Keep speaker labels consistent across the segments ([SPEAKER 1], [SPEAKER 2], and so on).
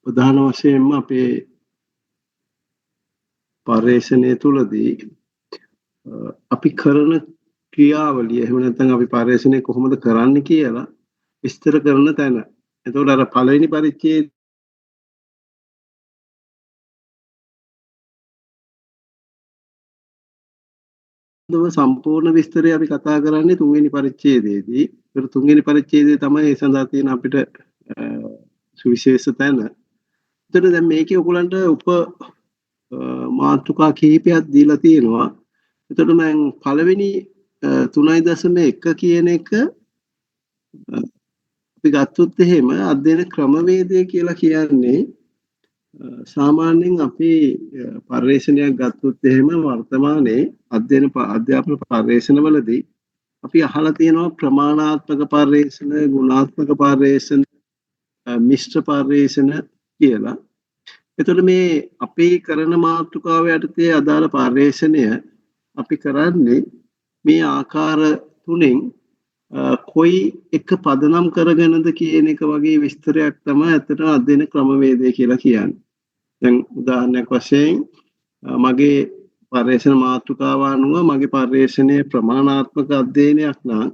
[SPEAKER 1] ප්‍රධාන වශයෙන්ම අපේ පර්යේෂණය තුළදී අපි කරන ක්‍රියාවලිය එහෙම නැත්නම් අපි පර්යේෂණය කොහොමද කරන්න කියලා විස්තර කරන තැන. එතකොට අර පළවෙනි පරිච්ඡේදය සම්පූර්ණ විස්තරය අපි කතා කරන්නේ තුන්වෙනි පරිච්ඡේදයේදී. ඒක තුන්වෙනි පරිච්ඡේදයේ තමයි ඒ සඳහා තියෙන අපිට සුවිශේෂ තැන. එතකොට දැන් මේකේ ඔයගලන්ට මාතෘකා කිහිපයක් දීලා තියෙනවා. එතකොට මම පළවෙනි 3.1 කියන එක අපි ගත්තොත් එහෙම අධ්‍යයන ක්‍රමවේදය කියලා කියන්නේ සාමාන්‍යයෙන් අපි පර්යේෂණයක් ගත්තොත් එහෙම වර්තමානයේ අධ්‍යාපන පර්යේෂණවලදී අපි අහලා තියෙනවා ප්‍රමාණාත්මක පර්යේෂණ, ගුණාත්මක පර්යේෂණ, මිශ්‍ර පර්යේෂණ කියලා. එතකොට මේ අපි කරන මාතෘකාව යටතේ අදාළ පර්යේෂණය අපි කරන්නේ මේ ආකාර තුනෙන් කොයි එක පදනම් කරගෙනද කියන එක වගේ විස්තරයක් තමයි ඇත්තටම අධ්‍යයන ක්‍රමවේදය කියලා කියන්නේ. දැන් උදාහරණයක් වශයෙන් මගේ පර්යේෂණ මාතෘකාව අනුව මගේ පර්යේෂණයේ ප්‍රමාණාත්මක අධ්‍යයනයක් නම්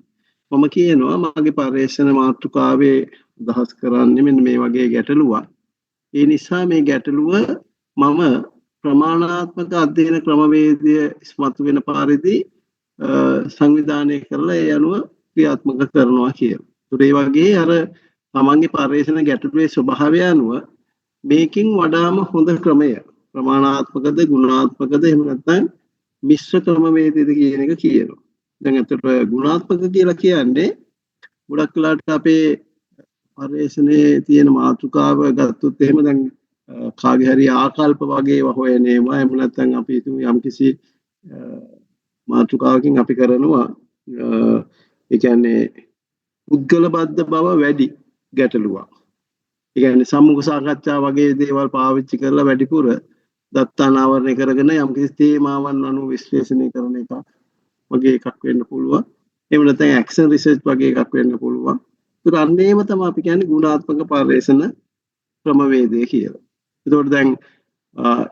[SPEAKER 1] මම කියනවා මගේ පර්යේෂණ මාතෘකාවේ අදහස් කරන්නේ මෙන්න මේ වගේ ගැටලුවක්. ඒ නිසා මේ ගැටලුව මම ප්‍රමාණාත්මක අධ්‍යයන ක්‍රමවේදය ඉස්මතු වෙන පරිදි සංවිධානය කරලා ඒ අනුව ක්‍රියාත්මක කරනවා කියලා. ඒ වගේ අර තමන්ගේ පර්යේෂණ ගැටලුවේ ස්වභාවය අනුව මේකින් වඩාම හොඳ ක්‍රමය ප්‍රමාණාත්මකද ගුණාත්මකද එහෙම නැත්නම් මිශ්‍ර ක්‍රමවේදයද කියන එක කියනවා. දැන් අතට ගුණාත්මක කියලා කියන්නේ ගොඩක් වෙලාවට අපේ පර්යේෂණයේ තියෙන මාතෘකාව ගත්තොත් එහෙම දැන් කාගේ හරි ආකල්ප වගේ හොයන ඒවා එහෙම නැත්නම් අපි හිතමු යම්කිසි මාතෘකාවකින් අපි කරනවා ඒ කියන්නේ පුද්ගල බද්ධ බව වැඩි ගැටලුවක්. ඒ කියන්නේ සම්මුඛ සාකච්ඡා වගේ දේවල් පාවිච්චි කරලා වැඩිපුර දත්තානාවරණය කරගෙන යම්කිසි තේමාවන් අනුව විශ්ලේෂණය කරන එක වගේ එකක් වෙන්න පුළුවන්. එහෙම නැත්නම් ඇක්ෂන් රිසර්ච් වගේ එකක් වෙන්න පුළුවන්. ඒක අන්නේම තමයි අපි කියන්නේ ගුණාත්මක පර්යේෂණ ක්‍රමවේදය කියලා. ඒතකොට දැන්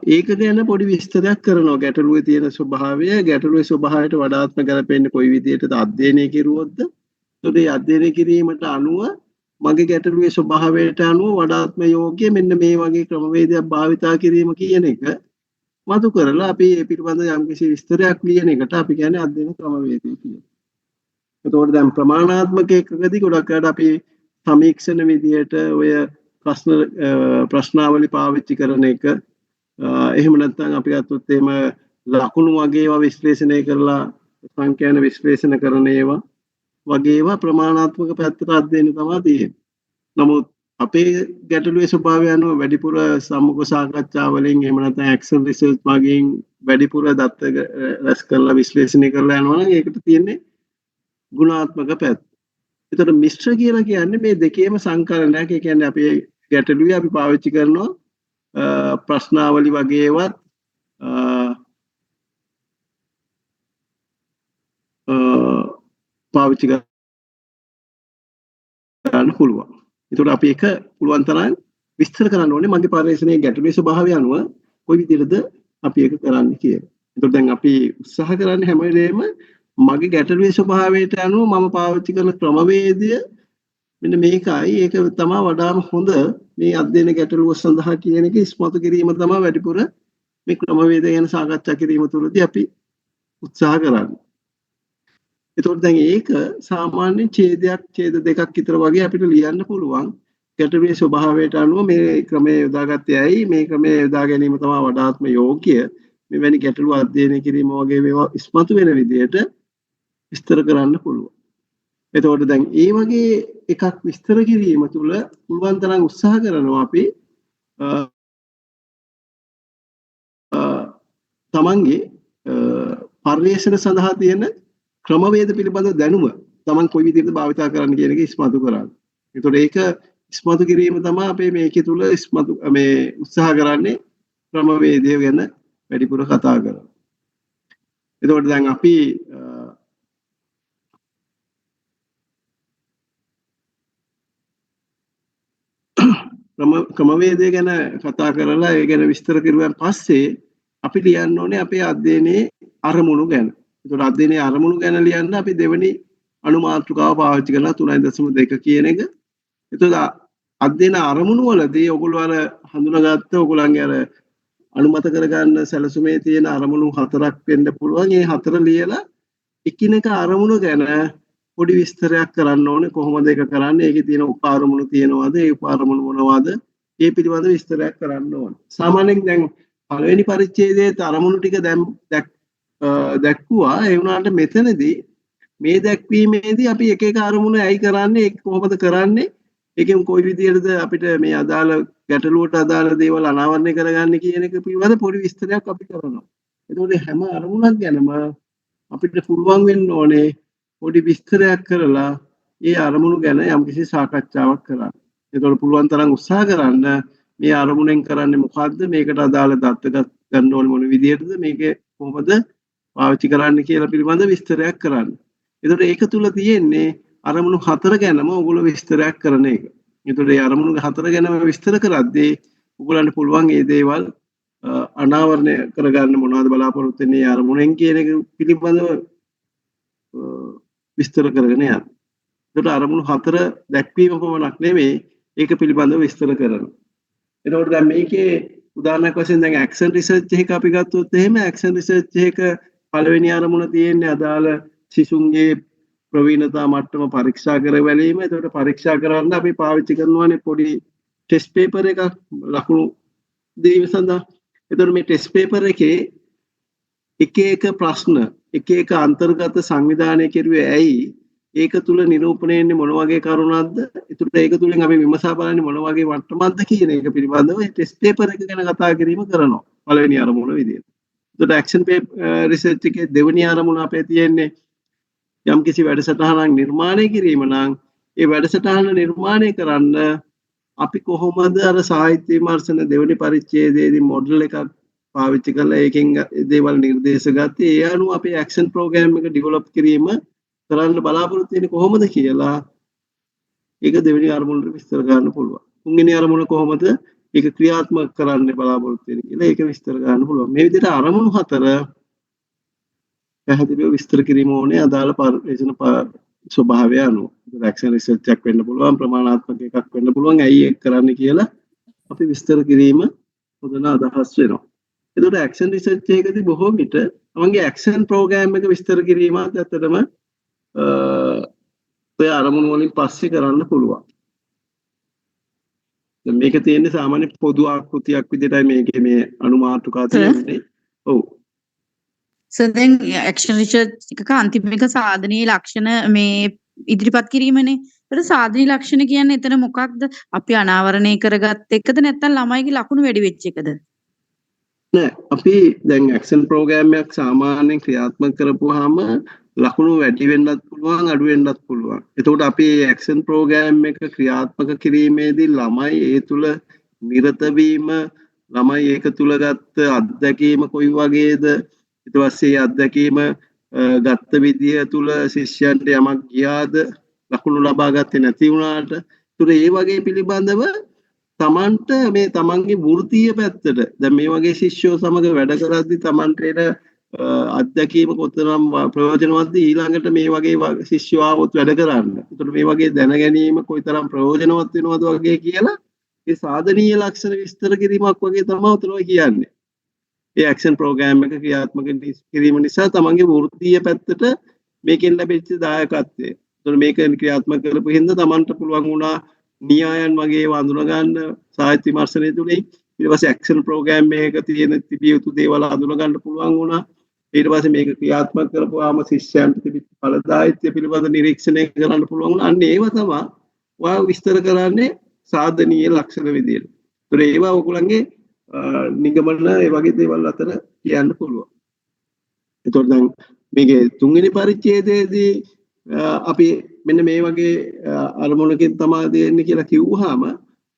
[SPEAKER 1] ඒක ගැන පොඩි විස්තරයක් කරනවා ගැටලුවේ තියෙන ස්වභාවය, ගැටලුවේ ස්වභාවයට වඩාත්ම ගැලපෙන්නේ කොයි විදිහටද අධ්‍යයනය කෙරුවොත්ද? ඒතකොට මේ අධ්‍යයනය කිරීමට අනුව මගේ ගැටලුවේ ස්වභාවයට අනුව වඩාත්ම යෝග්‍ය මෙන්න මේ වගේ ක්‍රමවේදයක් භාවිතා කිරීම කියන එක මතු කරලා අපි ඒ පිළිබඳ යම්කිසි විස්තරයක් ලියන එකට අපි කියන්නේ අධ්‍යයන ක්‍රමවේදය කියලා. එතකොට දැන් ප්‍රමාණාත්මක එකකදී ගොඩක් අයට අපි සමීක්ෂණ විදියට ඔය ප්‍රශ්නාවලි පාවිච්චි කරන එක එහෙම නැත්නම් අපි ගත්තොත් එහෙම ලකුණු වගේ ඒවා විශ්ලේෂණය කරලා සංඛ්‍යාන විශ්ලේෂණ කරන ඒවා වගේ ඒවා ප්‍රමාණාත්මක පැත්තට අධ්‍යයනය තමයි තියෙන්නේ. නමුත් අපේ ගැටලුවේ ස්වභාවය අනුව වැඩිපුර සම්මුඛ සාකච්ඡා වලින් එහෙම නැත්නම් ඇක්ෂන් රිසර්ච් වගේ වැඩිපුර දත්ත රැස් කරලා විශ්ලේෂණය කරලා යනවා නම් ඒකට තියෙන්නේ ගුණාත්මක පැත්ත. ඒතර මිශ්‍ර කියලා කියන්නේ මේ දෙකේම සංකලනයක්. ඒ කියන්නේ අපි ගැටලුවේ අපි පාවිච්චි කරනවා ප්‍රශ්නාවලි වගේ ඒවත් පාවිච්චි කරන්න පුළුවන්. ඒතකොට අපි එක පුළුවන් තරම් විස්තර කරන්න ඕනේ මගේ පර්යේෂණයේ ගැටලුවේ ස්වභාවය අනුව කොයි විදිහටද අපි ඒක කරන්න කියලා. ඒතකොට දැන් අපි උත්සාහ කරන්නේ හැම වෙලේම මගේ ගැටලුවේ ස්වභාවයට අනුව මම පාවිච්චි කරන ක්‍රමවේදය මෙන්න මේකයි. ඒක තමයි වඩාම හොඳ මේ අධ්‍යයන ගැටලුව සඳහා කියන එක ඉස්මතු කිරීම තමයි වැඩිපුර මේ ක්‍රමවේදය ගැන සාකච්ඡා කිරීම තුළදී අපි උත්සාහ කරන්නේ. එතකොට දැන් ඒක සාමාන්‍ය ඡේද දෙකක් විතර වගේ අපිට ලියන්න පුළුවන්. ගැටලුවේ ස්වභාවයට අනුව මේ ක්‍රමය යොදාගත්තේ ඇයි? මේ ක්‍රමය යොදා ගැනීම තමයි වඩාත්ම යෝග්‍ය. මෙවැනි ගැටලු අධ්‍යයනය කිරීම වගේ මේවා ඉස්මතු වෙන විදිහට විස්තර කරන්න පුළුවන්. එතකොට දැන් ඒ වගේ එකක් විස්තර කිරීම තුළ පුළුවන් තරම් උත්සාහ කරනවා අපි තමන්ගේ පර්යේෂණ සඳහා තියෙන ක්‍රමවේද පිළිබඳ දැනුම තමන් කොයි විදිහට භාවිතා කරන්න කියන එක ඉස්මතු කරන්නේ. ඒතකොට ඒක ඉස්මතු කිරීම තමයි අපේ මේකේ තුල මේ උත්සාහ කරන්නේ ක්‍රමවේදය ගැන වැඩිපුර කතා කරලා. එතකොට දැන් අපි ක්‍රමවේදය ගැන කතා කරලා ඒ ගැන විස්තර කරුවන් පස්සේ අපි ලියන්න ඕනේ අපේ අධ්‍යයනයේ අරමුණු ගැන. ඒතකොට අධ්‍යයනයේ අරමුණු ගැන ලියන්න අපි දෙවෙනි අනුමාතෘකාව පාවිච්චි කරලා 3.2 කියන එක. එතකොට අධ්‍යයන අරමුණු වලදී ඔයගොල්ලෝ අර හඳුනාගත්ත ඔයගොල්ලන්ගේ අර අනුමත කරගන්න සැලසුමේ තියෙන අරමුණු 4ක් වෙන්න පුළුවන්. ඒ 4 ලියලා එකිනෙක අරමුණු ගැන පොඩි විස්තරයක් කරන්න ඕනේ. කොහොමද ඒක කරන්නේ? ඒකේ තියෙන උප අරමුණු තියෙනවද? ඒ උප අරමුණු මොනවද? ඒ පිළිබඳ විස්තරයක් කරන්න ඕනේ. සාමාන්‍යයෙන් දැන් පළවෙනි පරිච්ඡේදයේ අරමුණු ටික දැක්කුවා. ඒ වුණාට මෙතනදී මේ දැක්වීමේදී අපි එක එක අරමුණ ඇයි කරන්නේ? ඒක කොහොමද කරන්නේ? ඒකෙන් කොයි විදිහටද අපිට මේ අදාළ ගැටලුවට අදාළ දේවල් අනාවරණය කරගන්නේ කියන එක පිළිබඳ පොඩි විස්තරයක් අපි කරනවා. එතකොට හැම අරමුණක් ගැනම අපිට පුළුවන් වෙන්න ඕනේ පොඩි විස්තරයක් කරලා ඒ අරමුණු ගැන යම්කිසි සාකච්ඡාවක් කරන්න. එතකොට පුළුවන් තරම් උත්සාහ කරන්න මේ අරමුණෙන් කරන්නේ මොකද්ද? මේකට අදාළ දත්ත ගන්න ඕනේ මොන විදිහටද? මේක කොහොමද පාවිච්චි කරන්න කියලා පිළිබඳ විස්තරයක් කරන්න. එතකොට ඒක තුල තියෙන්නේ අරමුණු 4 ගැනම ඔයගොල්ලෝ විස්තරයක් කරන එක. එතකොට මේ අරමුණු 4 ගැනම විස්තර කරද්දී ඔයගොල්ලන්ට පුළුවන් මේ දේවල් අනාවරණය කරගන්න මොනවද බලාපොරොත්තු වෙන්නේ අරමුණෙන් කියන එක පිළිබඳව විස්තර කරගෙන යන්න. එතකොට අරමුණු 4 දැක්වීම පමණක් නෙමෙයි ඒක පිළිබඳව විස්තර කරනවා. එතකොට දැන් මේකේ උදාහරණයක් වශයෙන් දැන් ඇක්ෂන් රිසර්ච් එක අපි ගත්තොත් එහෙම ඇක්ෂන් රිසර්ච් එක පළවෙනි අරමුණ තියෙන්නේ අදාළ සිසුන්ගේ ප්‍රවීණතා මට්ටම පරීක්ෂා කර බැලීම. එතකොට පරීක්ෂා කරන්න අපි පාවිච්චි කරනවානේ පොඩි ටෙස්ට් පේපර් එකක් ලකුණු දීම සඳහා. එතකොට මේ ටෙස්ට් පේපර් එකේ එක එක ප්‍රශ්න එක එක අන්තර්ගත සංවිධානය කෙරුවේ ඇයි? ඒක තුල නිරූපණය වෙන්නේ මොන වගේ කරුණක්ද? එතකොට ඒක තුලින් අපි විමසා බලන්නේ මොන වගේ මට්ටමක්ද කියන එක පිළිබඳව මේ ටෙස්ට් පේපර් එක ගැන කතා කිරීම කරනවා. පළවෙනි අරමුණ විදියට. එතකොට ඇක්ෂන් රිසර්ච් එකේ දෙවෙනි අරමුණ අපේ තියෙන්නේ යම්කිසි වැඩසටහනක් නිර්මාණය කිරීම නම් ඒ වැඩසටහන නිර්මාණය කරන්න අපි කොහොමද අර සාහිත්‍ය විමර්ශන දෙවෙනි පරිච්ඡේදයේදී මොඩල් එකක් පාවිච්චි කරලා ඒකෙන් දේවල් නිර්දේශ ගත්තේ. ඒ අනුව අපි ඇක්ෂන් ප්‍රෝග්‍රෑම් එක ඩෙවලොප් කිරීම කරන්න බලාපොරොත්තු වෙන්නේ කොහොමද කියලා ඒක දෙවෙනි අරමුණට විස්තර ගන්න පුළුවන්. තුන්වෙනි අරමුණ කොහොමද ඒක ක්‍රියාත්මක කරන්න බලාපොරොත්තු වෙන්නේ කියලා ඒක විස්තර ගන්න පුළුවන්. මේ විදිහට අරමුණු 4 පැහැදිලිව විස්තර කිරීම ඕනේ අදාළ පරිශන ස්වභාවය අනුව. ඇක්ෂන් රිසර්ච් එකක් වෙන්න පුළුවන්, ප්‍රමාණාත්මක එකක් වෙන්න පුළුවන්. ඇයි ඒක කරන්න කියලා අපි විස්තර කිරීම හොඳන අදහස් වෙනවා. එතකොට ඇක්ෂන් රිසර්ච් එකකදී බොහෝ විට තමන්ගේ ඇක්ෂන් ප්‍රෝග්‍රෑම් එක විස්තර කිරීමත් ඇත්තටම ඔය අරමුණු වලින් පස්සේ කරන්න පුළුවන්. දැන් මේක තියෙන්නේ සාමාන්‍ය පොදු ආකෘතියක් විදිහටයි මේකේ මේ අනුමාතෘකා තියෙන්නේ. ඔව්.
[SPEAKER 2] So then action research එකක අන්තිමික සාධනීය ලක්ෂණ මේ ඉදිරිපත් කිරීමනේ. ඒතර සාධනීය ලක්ෂණ කියන්නේ එතන මොකක්ද? අපි අනාවරණය කරගත් එකද නැත්නම් ළමයිගේ ලකුණු වැඩි වෙච්ච එකද?
[SPEAKER 1] නෑ අපි දැන් ඇක්ෂන් ප්‍රෝග්‍රෑම් එකක් සාමාන්‍යයෙන් ක්‍රියාත්මක කරපුවාම ලකුණු වැඩි වෙන්නත් පුළුවන් අඩු වෙන්නත් පුළුවන්. එතකොට අපි ඇක්ෂන් ප්‍රෝග්‍රෑම් එක ක්‍රියාත්මක කිරීමේදී ළමයි ඒ තුල නිරත වීම, ළමයි ඒක තුල ගත්ත අත්දැකීම කොයි වගේද, ඊට පස්සේ අත්දැකීම ගත්ත විදිය තුල ශිෂ්‍යයන්ට යමක් ගියාද, ලකුණු ලබා ගත්තේ නැති වුණාට, ඒතර ඒ වගේ පිළිබඳව තමන්ට මේ තමන්ගේ වෘත්තීය පැත්තට දැන් මේ වගේ ශිෂ්‍යෝ සමග වැඩ කරද්දී තමන්ට එන අත්දැකීම කොතරම් ප්‍රයෝජනවත්ද ඊළඟට මේ වගේ ශිෂ්‍යෝ ආවොත් වැඩ කරන්න. ඒතර මේ වගේ දැන ගැනීම කොයිතරම් ප්‍රයෝජනවත් වෙනවද වගේ කියලා ඒ සාධනීය ලක්ෂණ විස්තර කිරීමක් වගේ තමයි උතන කියන්නේ. ඒ ඇක්ෂන් ප්‍රෝග්‍රෑම් එක ක්‍රියාත්මක කිරීම නිසා තමන්ගේ වෘත්තීය පැත්තට මේකෙන් ලැබෙච්ච දායකත්වය. ඒතර මේක ක්‍රියාත්මක කරපු හින්දා තමන්ට පුළුවන් වුණා න්‍යායන් වගේ වඳුන ගන්න සාහිත්‍ය විමර්ශනය තුලින්. ඊට පස්සේ ඇක්ෂන් ප්‍රෝග්‍රෑම් එකක තියෙන තිබිය යුතු දේවල් හඳුන ගන්න පුළුවන් වුණා. ඊට පස්සේ මේක ක්‍රියාත්මක කරපුවාම ශිෂ්‍යයන්ට තිබිච්ච ඵලදායීත්වය පිළිබඳ නිරීක්ෂණය කරන්න පුළුවන් වුණා. අන්න ඒව තමයි ඔයා විස්තර කරන්නේ සාධනීය ලක්ෂණ විදියට. ඒතර ඒවා ඔයගොල්ලන්ගේ නිගමන ඒ වගේ දේවල් අතර කියන්න පුළුවන්. එතකොට දැන් මේකේ තුන්වෙනි පරිච්ඡේදයේදී අපි මෙන්න මේ වගේ අරමුණකින් තමයි දෙන්නේ කියලා කිව්වහම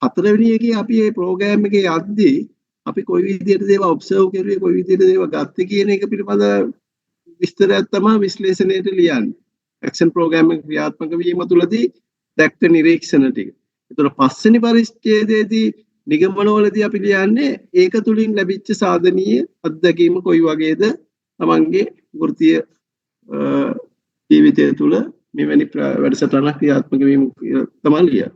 [SPEAKER 1] හතරවෙනි එකේ අපි මේ ප්‍රෝග්‍රෑම් එකේ යද්දී අපි කොයි විදිහටද ඒවා ඔබ්සර්ව් කරුවේ කොයි විදිහටද ඒවා ගත්තේ කියන එක පිළිබඳ විස්තරයක් තමයි විශ්ලේෂණයට ලියන්නේ. ඇක්ෂන් ප්‍රෝග්‍රෑම් එක ක්‍රියාත්මක වීම තුළදී දැක්ක නිරීක්ෂණ ටික. ඒතර පස්වෙනි පරිච්ඡේදයේදී නිගමනවලදී අපි ලියන්නේ ඒක තුලින් ලැබිච්ච සාධනීය අත්දැකීම කොයි වගේද තමන්ගේ වෘත්තීය ජීවිතය තුළ මෙවැනි වැඩසටහනක් ක්‍රියාත්මක වීම තමයි ලියන්නේ.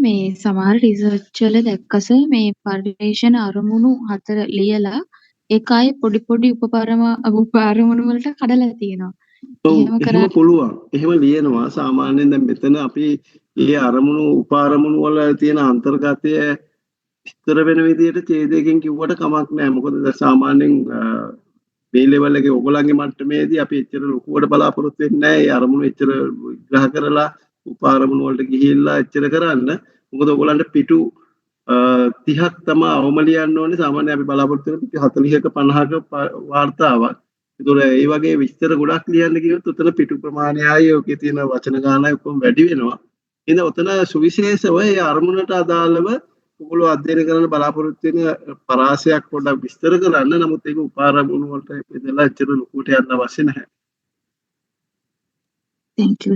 [SPEAKER 3] මේ සමහර රිසර්ච් වල දැක්කස මේ පරිවේෂණ අරමුණු 4 ලියලා ඒකයි පොඩි උපපාරමුණු වලට කඩලා තියෙනවා.
[SPEAKER 1] එහෙම පුළුවන්. එහෙම ලියනවා. සාමාන්‍යයෙන් දැන් මෙතන අපි මේ අරමුණු උපාරමුණු වල තියෙන අන්තර්ගතය විස්තර වෙන විදිහට ඡේදයකින් කිව්වට කමක් නැහැ. මොකද සාමාන්‍යයෙන් මේ ලෙවල් එකේ ඔයගොල්ලන්ගේ මට්ටමේදී අපි එච්චර ලොකුවට බලාපොරොත්තු වෙන්නේ නැහැ. ඒ අරමුණු එච්චර විග්‍රහ කරලා උපාරමුණු වලට ගිහිල්ලා එච්චර කරන්න. මොකද ඔයගොල්ලන්ට පිටු 30ක් තමයි අවම ලියන්න ඕනේ. සාමාන්‍යයෙන් අපි බලාපොරොත්තු වෙන පිටු 40ක 50ක වාර්තාවක්. ඒතොර ඒ වගේ විස්තර ගොඩක් ලියන්න කිව්වොත් උතන පිටු ප්‍රමාණයයි ඔකේ තියෙන වචන ගානයි ඔක්කොම වැඩි වෙනවා. එහෙනම් උතන සුවිශේෂව ඒ අරමුණට අදාළව ඔයගොල්ලෝ අධ්‍යයනය කරන්න බලාපොරොත්තු වෙන පරාසයක් පොඩ්ඩක් විස්තර කරන්න. නමුත් ඒක උපාරමුණු වලට බෙදලා එච්චර ලොකුට යන්න අවශ්‍ය නැහැ.
[SPEAKER 3] Thank you.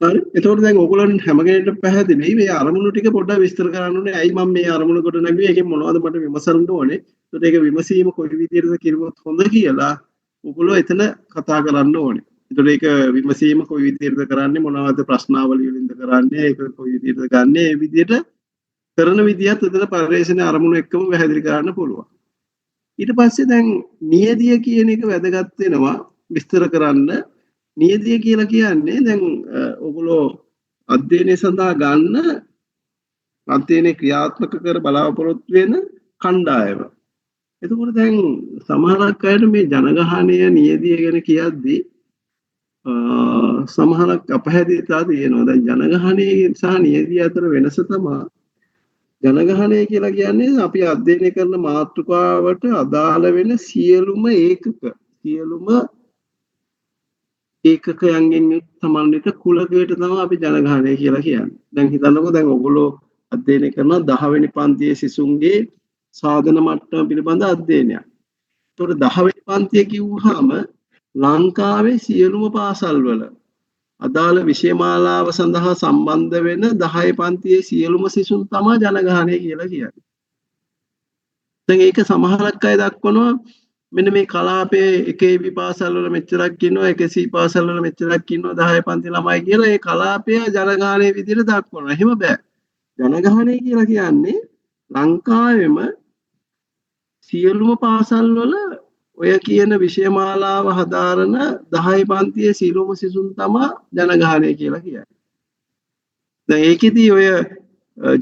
[SPEAKER 1] හරි. එතකොට දැන් ඔයගොල්ලන් හැම කෙනෙක්ට පැහැදිලි මේ අරමුණු ටික පොඩ්ඩක් විස්තර කරන්න ඕනේ. ඇයි මම මේ අරමුණ කොට නැගුවේ? ඒකෙන් මොනවද මට විමසන්න ඕනේ? ඒකට ඒක විමසීම කොයි විදිහටද කිරුවොත් හොඳ කියලා ඔයගොල්ලෝ එතන කතා කරන්න ඕනේ. ඒතකොට ඒක විමසීම කොයි විදිහටද කරන්නේ? මොනවද ප්‍රශ්නාවලිය වලින්ද කරන්නේ? ඒක කොයි විදිහටද ගන්නෙ? මේ විදිහට කරන විදිහත් එතන පරිශ්‍රණයේ අරමුණු එක්කම පැහැදිලි කරන්න පුළුවන්. ඊට පස්සේ දැන් නියදිය කියන එක වැදගත් වෙනවා විස්තර කරන්න. නියදිය කියලා කියන්නේ දැන් ඔයගොල්ලෝ අධ්‍යයනය සඳහා ගන්න අධ්‍යයනයේ ක්‍රියාත්මක කර බලාපොරොත්තු වෙන කණ්ඩායම. එතකොට දැන් සමහරක් අයට මේ ජනගහනය නියදිය ගැන කියද්දී සමහරක් අපහැදිලිතා තියෙනවා. දැන් ජනගහනය සහ නියදිය අතර වෙනස තමයි ජනගහනය කියලා කියන්නේ අපි අධ්‍යයනය කරන මාතෘකාවට අදාළ වෙන සියලුම ඒකකයන්ගෙන් සමන්විත කුලකයට තමයි අපි ජනගහනය කියලා කියන්නේ. දැන් හිතන්නකෝ දැන් ඔයගොල්ලෝ අධ්‍යයනය කරන 10 වෙනි පන්තියේ සිසුන්ගේ සාධන මට්ටම පිළිබඳ අධ්‍යයනයක්. ඒතකොට 10 වෙනි පන්තිය කිව්වහම ලංකාවේ සියලුම පාසල්වල අදාළ විෂය මාලාව සඳහා සම්බන්ධ වෙන 10 පන්තියේ සියලුම සිසුන් තමයි ජනගහනය කියලා කියන්නේ. දැන් ඒක සමහරක් අය දක්වනවා මෙන්න මේ කලාපයේ එක AB පාසල් වල මෙච්චරක් ඉන්නවා, එක C පාසල් වල මෙච්චරක් ඉන්නවා 10 පන්ති ළමයි කියලා ඒ කලාපය ජනගහනයේ විදිහට දක්වනවා. එහෙම බෑ. ජනගහනය කියලා කියන්නේ ලංකාවෙම සියලුම පාසල් වල ඔය කියන විෂය මාලාව හදාරන 10 පන්තියේ සියලුම සිසුන් තමයි ජනගහනය කියලා කියන්නේ. දැන් ඒකෙදී ඔය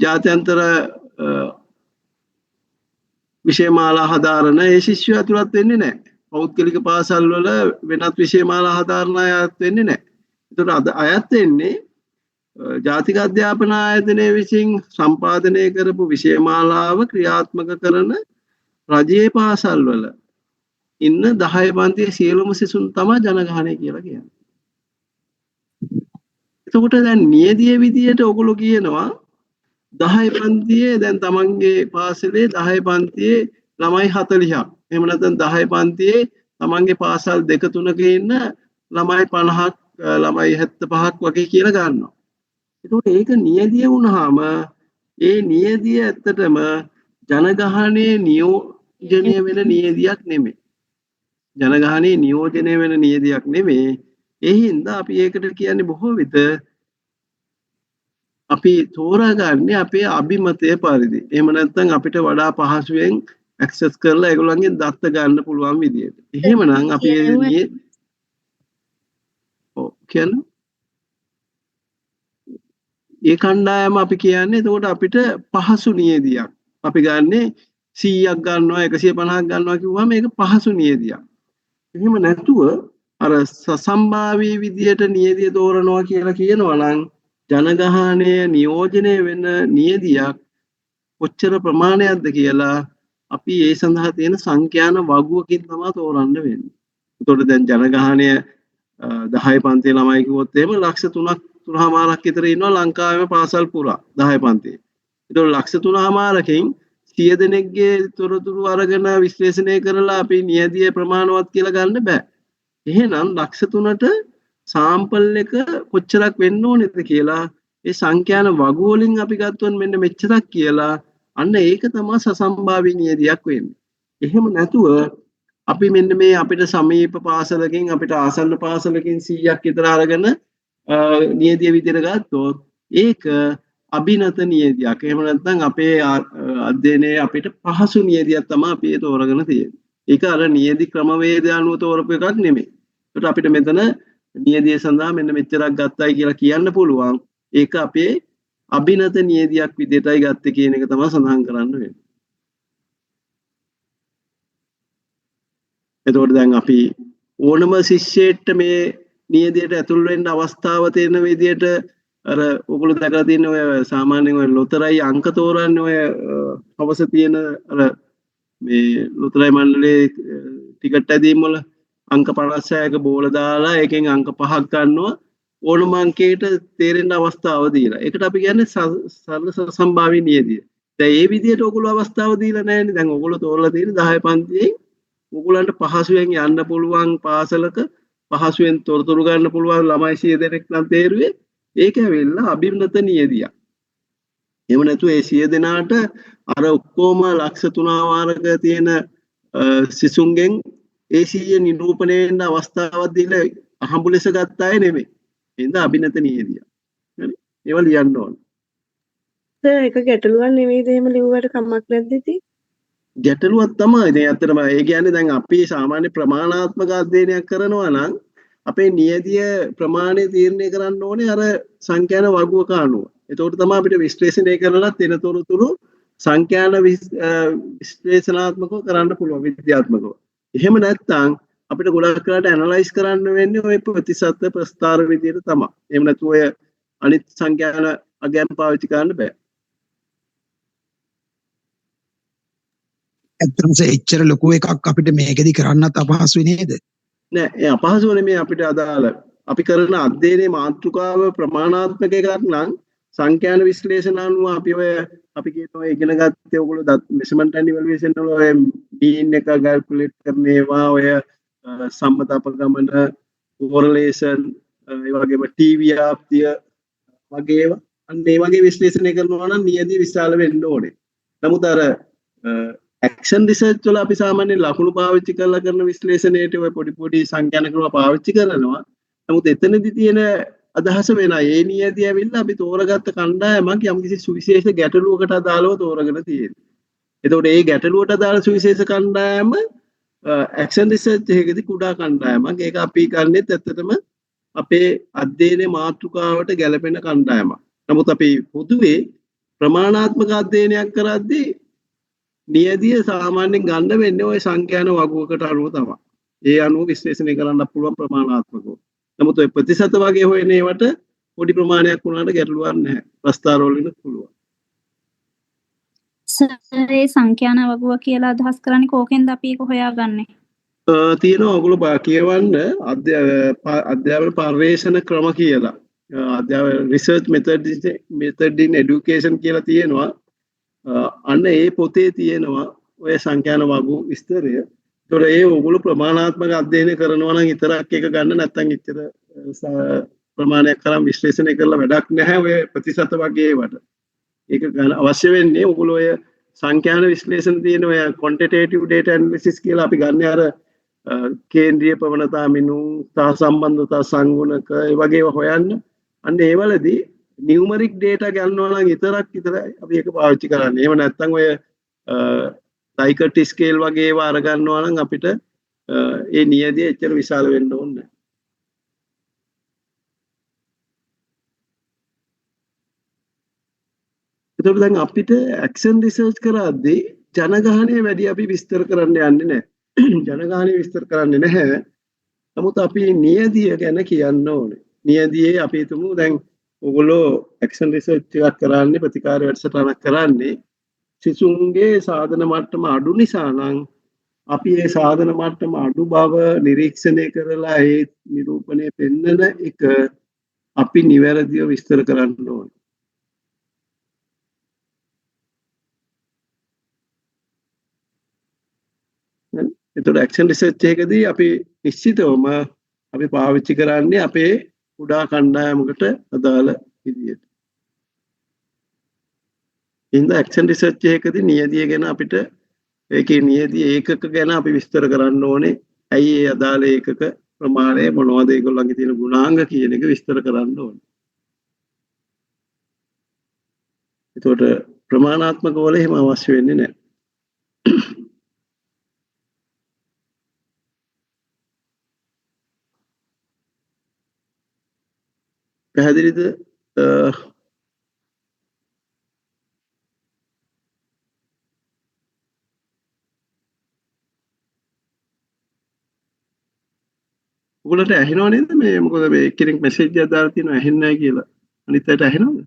[SPEAKER 1] ජාත්‍යන්තර විෂය මාලා හදාරන ඒ ශිෂ්‍යය ඇතුළත් වෙන්නේ නැහැ. පෞද්ගලික පාසල් වල වෙනත් විෂය මාලා හදාරන අය අයත් වෙන්නේ නැහැ. ඒතකොට අද අයත් වෙන්නේ ජාතික අධ්‍යාපන ආයතනය විසින් සම්පාදනය කරපු විෂය මාලාව ක්‍රියාත්මක කරන රජයේ පාසල් වල ඉන්න 10 පන්තියේ සියලුම සිසුන් තමයි ජනගහනය කියලා කියන්නේ. එතකොට දැන් නියදිය විදියට ඔයගොල්ලෝ කියනවා 10 පන්තියේ දැන් තමන්ගේ පාසලේ 10 පන්තියේ ළමයි 40ක්. එහෙම නැත්නම් 10 පන්තියේ තමන්ගේ පාසල් 2-3ක ඉන්න ළමයි 50ක් ළමයි 75ක් වගේ කියලා ගන්නවා. එතකොට ඒක නියදිය වුණාම ඒ නියදිය ඇත්තටම ජනගහනයේ නියෝජනය වෙන නියදියක් නෙමෙයි. ජනගහනයේ නියෝජනය වෙන නියදියක් නෙමෙයි. ඒ හින්දා අපි ඒකට කියන්නේ බොහෝ විට අපි තෝරාගන්නේ අපේ අභිමතය පරිදි. එහෙම නැත්නම් අපිට වඩා පහසුවෙන් ඇක්සස් කරලා ඒගොල්ලන්ගෙන් දත්ත ගන්න පුළුවන් විදියට. එහෙමනම් අපි කියන්නේ ඒ කණ්ඩායම අපි කියන්නේ එතකොට අපිට පහසු නියදියක්. අපි ගන්නේ 100ක් ගන්නවා 150ක් ගන්නවා කිව්වම මේක පහසු නියදියක්. එහෙම නැතුව අර සසම්භාවී විදියට නියදිය තෝරනවා කියලා කියනවා නම් ජනගහනය නියෝජනය වෙන නියදියක් කොච්චර ප්‍රමාණයක්ද කියලා අපි ඒ සඳහා තියෙන සංඛ්‍යාන වගුවකින් තමයි තෝරන්න වෙන්නේ. ඒතකොට දැන් ජනගහනය 10 පන්තියේ ළමයි කිව්වොත් එහෙම ලක්ෂ 3.5ක් විතර ඉන්නවා ලංකාවේ පාසල් පුරා 10 පන්තියේ. ඒතකොට ලක්ෂ 3.5කින් 100 දෙනෙක්ගේ තොරතුරු අරගෙන විශ්ලේෂණය කරලා අපි නියදිය ප්‍රමාණවත් කියලා ගන්න බෑ. එහෙනම් ලක්ෂ 3ට සාම්පල් එක කොච්චරක් වෙන්න ඕනේද කියලා ඒ සංඛ්‍යාන වගු වලින් අපි ගත්තොත් මෙන්න මෙච්චරක් කියලා අන්න ඒක තමයි සසම්භාවී නියදියක් වෙන්නේ. එහෙම නැතුව අපි මෙන්න මේ අපිට සමීප පාසලකින් අපිට ආසන්න පාසලකින් 100ක් විතර අරගෙන නියදිය විදිහට ගත්තොත් ඒක අභිනත නියදියක්. එහෙම නැත්නම් අපේ අධ්‍යයනයේ අපිට පහසු නියදියක් තමයි අපි ඒ තෝරගෙන තියෙන්නේ. ඒක අර නියදි ක්‍රමවේදය අනුව තෝරපු එකක් නෙමෙයි. ඒකට අපිට මෙතන නියදිය සඳහා මෙන්න මෙච්චරක් ගත්තයි කියලා කියන්න පුළුවන්. ඒක අපේ අභිනත නියදියක් විදිහටයි ගත්තේ කියන එක තමයි සඳහන් කරන්න වෙන්නේ. එතකොට දැන් අපි ඕනම ශිෂ්‍යයෙක්ට මේ නියදියට ඇතුල් වෙන්න අවස්ථාව තියෙන විදිහට අර ඔයගොල්ලෝ දැකලා තියෙන ඔය සාමාන්‍යයෙන් ඔය ලොතරැයි අංක තෝරන්නේ ඔය අවශ්‍ය තියෙන අර මේ ලොතරැයි මණ්ඩලයේ ටිකට් ඇදීම් වල අංක 56ක බෝල දාලා එකෙන් අංක 5ක් ගන්නවා ඕනම අංකයකට තේරෙන්න අවස්ථාව දීලා. ඒකට අපි කියන්නේ සරල සම්භාවී නියදිය. දැන් මේ විදිහට ඔයගොල්ලෝ අවස්ථාව දීලා නැහැනේ. දැන් ඔයගොල්ලෝ තෝරලා තියෙන 10 පන්තියේ ඔයගොල්ලන්ට පහසුවෙන් යන්න පුළුවන් පාසලක පහසුවෙන් තොරතුරු ගන්න පුළුවන් ළමයි 100 දෙනෙක් නම් තේරුවේ. ඒක ඇවිල්ලා අභිනත නියදියක්. එහෙම නැතුව ඒ 100 දෙනාට අර ඔක්කොම ලක්ෂ 3 වාරක තියෙන සිසුන්ගෙන් ඒ 100 නිරූපණය වෙන්න අවස්ථාවක් දීලා අහඹු ලෙස ගත්ත අය නෙමෙයි. එහෙනම් අභිනත නියදියක්. හරි. ඒවා ලියන්න ඕන.
[SPEAKER 4] ඒක ගැටලුවක් නෙවෙයිද එහෙම ලිව්වට කමක් නැද්ද ඉතින්?
[SPEAKER 1] ගැටලුවක් තමයි. ඉතින් ඇත්තටම ඒ කියන්නේ දැන් අපි සාමාන්‍ය ප්‍රමාණාත්මක අධ්‍යයනයක් කරනවා නම් අපේ නියදිය ප්‍රමාණය තීරණය කරන්න ඕනේ අර සංඛ්‍යාන වර්ගුවක අනුව. එතකොට තමයි අපිට විශ්ලේෂණය කරලා තියෙන තොරතුරු සංඛ්‍යාන විශ්ලේෂණාත්මකව කරන්න පුළුවන් විද්‍යාත්මකව. එහෙම නැත්නම් අපිට ගොඩක් කරලා ඇනලයිස් කරන්න වෙන්නේ ওই ප්‍රතිශත ප්‍රස්ථාර විදියට තමයි. එහෙම නැත්නම් ඔය අනිත් සංඛ්‍යාන අගයන් පාවිච්චි කරන්න බෑ.
[SPEAKER 5] ඇත්තටම එච්චර ලොකු එකක් අපිට මේකෙදි කරන්නත් අපහසුයි නේද?
[SPEAKER 1] නෑ ඒ අපහසුව නෙමෙයි අපිට අදාළ. අපි කරන අධ්‍යයනයේ මාතෘකාව ප්‍රමාණාත්මක එකක් නම් සංඛ්‍යාන විශ්ලේෂණ අනුව අපි කියනවා ඉගෙන ගත්තේ ඔයගොල්ලෝ මෙෂර්මන්ට් ඇන්ඩ් ඉවැලුවේෂන් වල ඔය මීන් එක කැල්කියුලේට් කරන ඒවා ඔය සම්මත අපගමන කොරලේෂන් ඒ වගේම ටීවී ආප්තිය වගේ ඒවා අන්න ඒ වගේ විශ්ලේෂණය කරනවා නම් නියදී විශාල වෙන්න ඕනේ. නමුත් අර ඇක්ෂන් රිසර්ච් වල අපි සාමාන්‍යයෙන් ලකුණු පාවිච්චි කරලා කරන විශ්ලේෂණයට ඔය පොඩි සංඛ්‍යාන ක්‍රම පාවිච්චි කරනවා. නමුත් එතනදී තියෙන අදහස වෙනයි. ඒ නියදී ඇවිල්ලා අපි තෝරගත්ත කණ්ඩායමක් යම්කිසි සුවිශේෂ ගැටලුවකට අදාළව තෝරගෙන තියෙනවා. එතකොට මේ ගැටලුවට අදාළ සුවිශේෂ කණ්ඩායම ඇක්ෂන් රිසර්ච් එකේදී කුඩා කණ්ඩායමක්. ඒක අපි ගන්නෙත් ඇත්තටම අපේ අධ්‍යයනයේ මාතෘකාවට ගැලපෙන කණ්ඩායමක්. නමුත් අපි පොදුවේ ප්‍රමාණාත්මක අධ්‍යයනයක් කරද්දී නියදිය සාමාන්‍යයෙන් ගන්න වෙන්නේ ওই සංඛ්‍යාන වගුවකට අනුව තමයි. ඒ අනුව විශ්ලේෂණය කරන්න පුළුවන් ප්‍රමාණාත්මකව. නමුත් ඔය ප්‍රතිශත වගේ හොයන ඒවට පොඩි ප්‍රමාණයක් වුණාට ගැටලුවක් නැහැ. ප්‍රස්තාර වලින් පුළුවන්.
[SPEAKER 6] සර් ඒ සංඛ්‍යාන වගුව කියලා අදහස් කරන්නේ කෝකෙන්ද අපි ඒක හොයාගන්නේ?
[SPEAKER 1] තියෙනවා ඔයගොල්ලෝ කියවන්න අධ්‍යාපන පර්යේෂණ ක්‍රම කියලා. අධ්‍යාපන රිසර්ච් මෙතඩ් ඉන් এডুকেෂන් කියලා තියෙනවා. අන්න ඒ පොතේ තියෙනවා ඔය සංඛ්‍යාන වගු විස්තරය. ඒතොර ඒ ඔයගොල්ලෝ ප්‍රමාණාත්මක අධ්‍යයනය කරනවා නම් විතරක් එක ගන්න නැත්නම් ඉතර ප්‍රමාණයක් කරන් විශ්ලේෂණය කරලා වැඩක් නැහැ ඔය ප්‍රතිශත වගේ ඒවට. ඒක ගන්න අවශ්‍ය වෙන්නේ ඔයගොල්ලෝ ඔය සංඛ්‍යාන විශ්ලේෂණ තියෙන ඔය quantitative data analysis කියලා අපි ගන්න අර කේන්ද්‍රීය ප්‍රවණතා මිනුම් සහ සම්බන්ධතා සංගුණක ඒ වගේ ඒවා හොයන්න. අන්න ඒවලදී numeric data ගන්නවා නම් විතරයි අපි ඒක පාවිච්චි කරන්නේ. එහෙම නැත්නම් ඔය Likert scale වගේ ඒවා අර ගන්නවා නම් අපිට ඒ නියදිය එච්චර විශාල වෙන්න ඕනේ නැහැ. ඒතකොට දැන් අපිට ඇක්ෂන් රිසර්ච් කරද්දී ජනගහනය වැඩි අපි විස්තර කරන්න යන්නේ නැහැ. ජනගහනය විස්තර කරන්නේ නැහැ. නමුත් අපි නියදිය ගැන කියන්න ඕනේ. නියදියේ අපි හිතමු දැන් ඔයගොල්ලෝ ඇක්ෂන් රිසර්ච් එකක් කරන්නේ ප්‍රතිකාර වැඩසටහනක් කරන්නේ සිසුන්ගේ සාධන මට්ටම අඩු නිසා නම් අපි ඒ සාධන මට්ටම අඩු බව නිරීක්ෂණය කරලා ඒ නිරූපණය පෙන්වන එක අපි නිවැරදිව විස්තර කරන්න ඕනේ. එතකොට ඇක්ෂන් රිසර්ච් එකේදී අපි නිශ්චිතවම අපි පාවිච්චි කරන්නේ අපේ කුඩා කණ්ඩායමකට අදාළ විදියට. ඉතින් ඇක්ෂන් රිසර්ච් එකකදී නියදිය ගැන අපිට ඒකේ නියදිය ඒකක ගැන අපි විස්තර කරන්න ඕනේ. ඇයි ඒ අදාළ ඒකක ප්‍රමාණය මොනවද ඒගොල්ලන්ගේ තියෙන ගුණාංග කියන එක විස්තර කරන්න ඕනේ. ඒකට ප්‍රමාණාත්මක වල එහෙම අවශ්‍ය වෙන්නේ නැහැ. පැහැදිලිද? ඔයගොල්ලන්ට ඇහෙනව නේද මේ මොකද මේ කෙනෙක් මෙසේජ් එකක් දාලා තියෙනවා ඇහෙන්නේ නැහැ කියලා. අනිත් අයට ඇහෙනවද?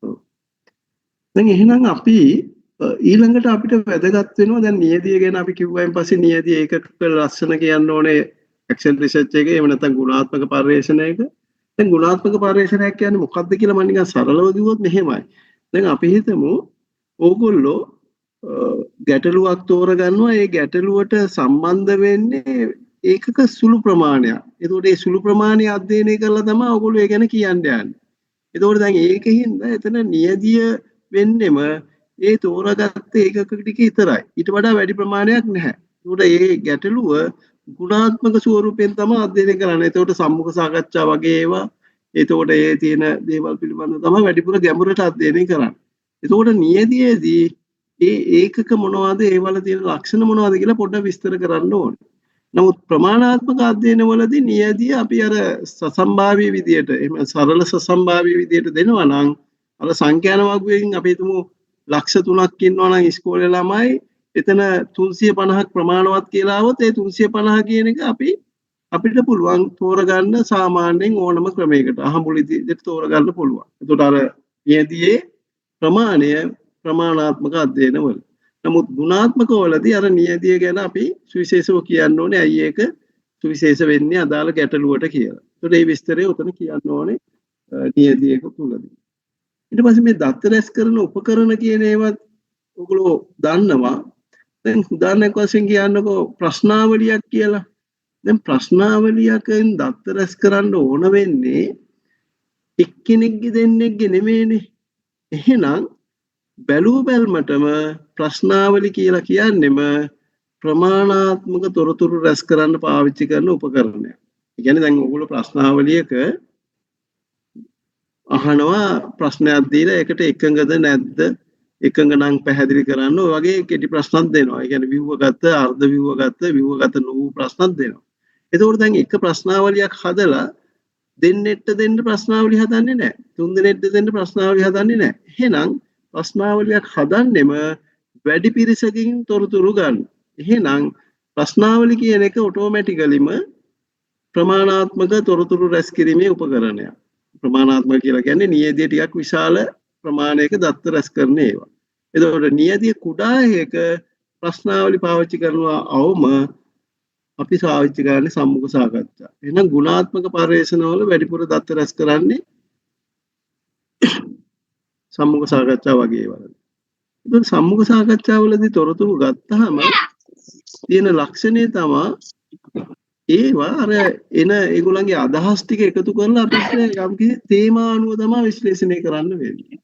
[SPEAKER 1] ඔව්. දැන් එහෙනම් අපි ඊළඟට අපිට වැදගත් වෙනවා දැන් නියදිය ගැන අපි කිව්වයින් පස්සේ නියදිය ඒකක ලස්සන කියන්න ඕනේ ඇක්ෂන් රිසර්ච් එකේ එහෙම නැත්නම් ගුණාත්මක පර්යේෂණයක. දැන් ගුණාත්මක පර්යේෂණයක් කියන්නේ මොකක්ද කියලා මම නිකන් සරලව කිව්වොත් මෙහෙමයි. දැන් අපි හිතමු ඕගොල්ලෝ ගැටලුවක් තෝරගන්නවා ඒ ගැටලුවට සම්බන්ධ වෙන්නේ ඒකක සුළු ප්‍රමාණයක්. ඒතකොට ඒ සුළු ප්‍රමාණය අධ්‍යයනය කරලා තමයි ඔයගොල්ලෝ ඒ ගැන කියන්න යන්නේ. ඒතකොට දැන් ඒකෙහිඳ එතන නියදිය වෙන්නෙම ඒ තෝරාගත්ත ඒකක ටික විතරයි. ඊට වඩා වැඩි ප්‍රමාණයක් නැහැ. ඒතකොට ඒ ගැටලුව ගුණාත්මක ස්වරූපයෙන් තමයි අධ්‍යයනය කරන්නේ. ඒතකොට සම්මුඛ සාකච්ඡා වගේ ඒවා ඒතකොට ඒ තියෙන දේවල් පිළිබඳව තමයි වැඩිපුර ගැඹුරට අධ්‍යයනය කරන්නේ. ඒතකොට නියදියේදී ඒ ඒකක මොනවද ඒවල තියෙන ලක්ෂණ මොනවද කියලා පොඩ්ඩක් විස්තර කරන්න ඕනේ. නමුත් ප්‍රමාණාත්මක අධ්‍යයනවලදී නියදිය අපි අර සසම්භාවී විදියට එහෙම සරල සසම්භාවී විදියට දෙනවා නම් අර සංඛ්‍යාන වර්ගයෙන් අපි හිතමු ලක්ෂ 3ක් ඉන්නවා නම් ඉස්කෝලේ ළමයි එතන 350ක් ප්‍රමාණවත් කියලා આવොත් ඒ 350 කියන එක අපිට පුළුවන් තෝරගන්න සාමාන්‍යයෙන් ඕනම ක්‍රමයකට අහඹුලිදී තෝරගන්න පුළුවන්. එතකොට අර නියදියේ ප්‍රමාණය ප්‍රමාණාත්මක අධ්‍යයනවල. නමුත් ගුණාත්මක වලදී අර නියදිය ගැන අපි සුවිශේෂව කියන්න ඕනේ ඇයි ඒක සුවිශේෂ වෙන්නේ අදාළ ගැටලුවට කියලා. ඒකට මේ විස්තරය උතන කියන්න ඕනේ නියදියක තුලදී. ඊට පස්සේ මේ දත්ත රැස් කරන උපකරණ කියන ඒවා ඔයගොල්ලෝ දන්නවා. දැන් උදාහරණයක් වශයෙන් කියන්නකෝ ප්‍රශ්නාවලියක් කියලා. දැන් ප්‍රශ්නාවලියකින් දත්ත රැස් කරන්න ඕන වෙන්නේ එක්කෙනෙක්ගේ දෙන්නෙක්ගේ නෙමෙයිනේ. එහෙනම් බැලුව බැලමටම ප්‍රශ්නාවලි කියලා කියන්නෙම ප්‍රමාණාත්මක තොරතුරු රැස් කරන්න පාවිච්චි කරන උපකරණයක්. ඒ කියන්නේ දැන් ඔයගොල්ලෝ ප්‍රශ්නාවලියක අහනවා ප්‍රශ්නයක් දීලා ඒකට එකඟද නැද්ද? එකඟ නම් පැහැදිලි කරන්න ඔය වගේ කෙටි ප්‍රශ්නක් දෙනවා. ඒ කියන්නේ ව්‍යුහගත, අර්ධ ව්‍යුහගත, ව්‍යුහගත නොවු ප්‍රශ්නක් දෙනවා. එතකොට දැන් එක ප්‍රශ්නාවලියක් හදලා දෙන්නෙක්ට දෙන්න ප්‍රශ්නාවලිය හදන්නේ නැහැ. තුන් දෙනෙක්ට දෙන්න ප්‍රශ්නාවලිය හදන්නේ නැහැ. එහෙනම් ප්‍රශ්නාවලියක් හදන්නෙම වැඩි පිරිසකින් තොරතුරු ගන්න. එහෙනම් ප්‍රශ්නාවලි කියන එක ඔටෝමැටිකලිම ප්‍රමාණාත්මක තොරතුරු රැස් කිරීමේ උපකරණයක්. ප්‍රමාණාත්මක කියලා කියන්නේ නියදිය ටිකක් විශාල ප්‍රමාණයක දත්ත රැස් කරන ඒවා. එතකොට නියදිය කුඩා එක ප්‍රශ්නාවලි පාවිච්චි කරනවා අවම අපි පාවිච්චි කරන්නේ සම්මුඛ සාකච්ඡා. එහෙනම් ගුණාත්මක පර්යේෂණවල වැඩිපුර දත්ත රැස් කරන්නේ සම්මුඛ සාකච්ඡා වගේ ඒවා. ඒත් සම්මුඛ සාකච්ඡාවලදී තොරතුරු ගත්තාම තියෙන ලක්ෂණය තමයි ඒවා අර එන ඒගොල්ලන්ගේ අදහස් ටික එකතු කරලා අපිට යම්කිසි තේමා අනුව තමයි විශ්ලේෂණය කරන්න වෙන්නේ.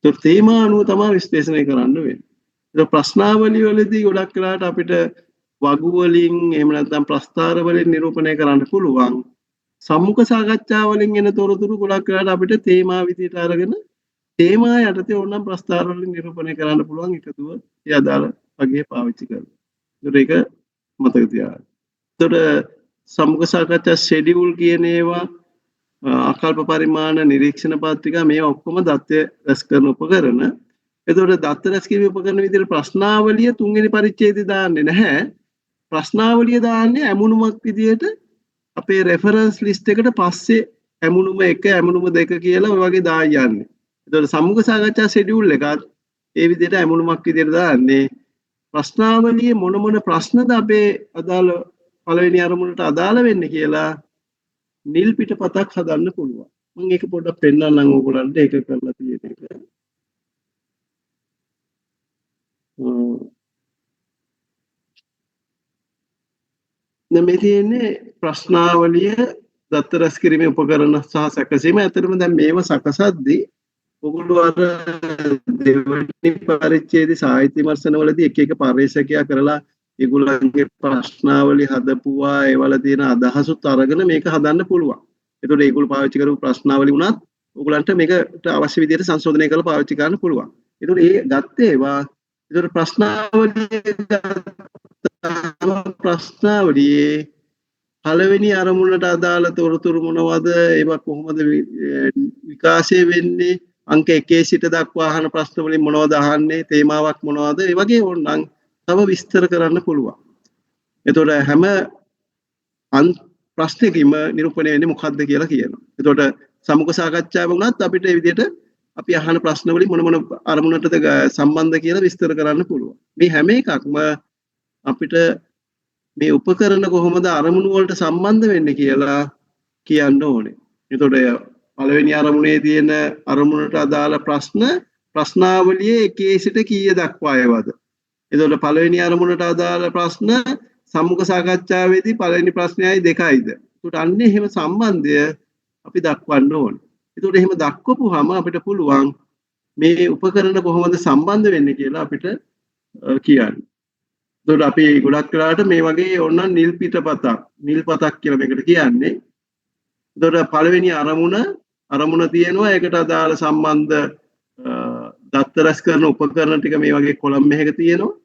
[SPEAKER 1] ඒ තේමා අනුව තමයි විශ්ලේෂණය කරන්න වෙන්නේ. ඒක ප්‍රශ්නාවලිය වලදී ගොඩක් වෙලාවට අපිට වගු වලින් එහෙම නැත්නම් ප්‍රස්තාර වලින් නිරූපණය කරන්න පුළුවන්. සම්මුඛ සාකච්ඡා වලින් එන තොරතුරු ගොඩක් වෙලාවට අපිට තේමා විදිහට අරගෙන තේමා යටතේ ඕනනම් ප්‍රස්තාර වලින් නිරූපණය කරන්න පුළුවන් එකතුව ඒ අදාළ වගේ පාවිච්චි කරලා. ඒක මතක තියාගන්න. එතකොට සම්මුඛ සාකච්ඡා ෂෙඩියුල් කියන ඒවා අකල්ප පරිමාණ නිරීක්ෂණ පත්‍රිකා මේ ඔක්කොම දත්ත රැස් කරන උපකරණ. එතකොට දත්ත රැස් කිරීමේ උපකරණ විදිහට ප්‍රශ්නාවලිය තුන්වෙනි පරිච්ඡේදය දාන්නේ නැහැ. ප්‍රශ්නාවලිය දාන්නේ ඇමුණුමක් විදිහට අපේ රෙෆරන්ස් ලිස්ට් එකට පස්සේ ඇමුණුම 1 ඇමුණුම 2 කියලා ඔය වගේ දායි යන්නේ. එතකොට සම්මුඛ සාකච්ඡා ෂෙඩියුල් එකත් ඒ විදිහට ඇමුණුමක් විදිහට දාන්නේ. ප්‍රශ්නාවලියේ මොන මොන ප්‍රශ්නද අපේ අදාළ පළවෙනි අරමුණට අදාළ වෙන්නේ කියලා නිල් පිටපතක් හදන්න පුළුවන්. මම ඒක පොඩ්ඩක් පෙන්නන්නම් ඕගොල්ලන්ට ඒක කරලා තියෙන එක. මේ තියෙන්නේ ප්‍රශ්නාවලිය දත්ත රැස් කිරීමේ උපකරණ සහ සැකසීම. ඇත්තටම දැන් මේව සකසද්දී ඔගොල්ලෝ අර දෙවෙනි පරිච්ඡේදයේ සාහිත්‍ය විමර්ශනවලදී එක එක පරිශකයා කරලා ඒගොල්ලන්ගේ ප්‍රශ්නාවලිය හදපුවා ඒවල තියෙන අදහසුත් අරගෙන මේක හදන්න පුළුවන්. ඒතකොට ඒගොල්ලෝ පාවිච්චි කරපු ප්‍රශ්නාවලි උනත් ඔයගලන්ට මේකට අවශ්‍ය විදිහට සංශෝධනය කරලා පාවිච්චි කරන්න පුළුවන්. ඒතකොට ඒ ගත්තේ ඒවා ඒතකොට ප්‍රශ්නාවලියේ පළවෙනි අරමුණට අදාළ තොරතුරු මොනවද? ඒවා කොහොමද විකාශය වෙන්නේ? අංක 1 සිට දක්වා අහන ප්‍රශ්න වලින් මොනවද අහන්නේ? තේමාවක් මොනවද? ඒ වගේ ඕනනම් තව විස්තර කරන්න පුළුවන්. එතකොට හැම ප්‍රශ්නයකින්ම නිරූපණය වෙන්නේ මොකක්ද කියලා කියනවා. එතකොට සමුක සාකච්ඡාව වුණත් අපිට මේ විදිහට අපි අහන ප්‍රශ්න වලින් මොන අරමුණටද සම්බන්ධ කියලා විස්තර කරන්න පුළුවන්. මේ හැම එකක්ම අපිට මේ උපකරණ කොහොමද අරමුණු වලට සම්බන්ධ වෙන්නේ කියලා කියන්න ඕනේ. එතකොට පළවෙනි අරමුණේ තියෙන අරමුණට අදාළ ප්‍රශ්නාවලියේ එකේ සිට කීය දක්වා ඒවද? එතකොට පළවෙනි අරමුණට අදාළ ප්‍රශ්න සම්මුඛ සාකච්ඡාවේදී පළවෙනි ප්‍රශ්නයයි දෙකයිද? එතකොට අන්නේ එහෙම සම්බන්ධය අපි දක්වන්න ඕනේ. එතකොට එහෙම දක්වපුවාම අපිට පුළුවන් මේ උපකරණ කොහොමද සම්බන්ධ වෙන්නේ කියලා අපිට කියන්න. එතකොට අපි ගොඩක් වෙලාවට මේ වගේ ඕනනම් නිල් පතක් කියලා මේකට කියන්නේ. එතකොට පළවෙනි අරමුණ තියෙනවා ඒකට අදාළ සම්බන්ධ දත්ත රැස් කරන උපකරණ ටික මේ වගේ කොලම් එකක තියෙනවා.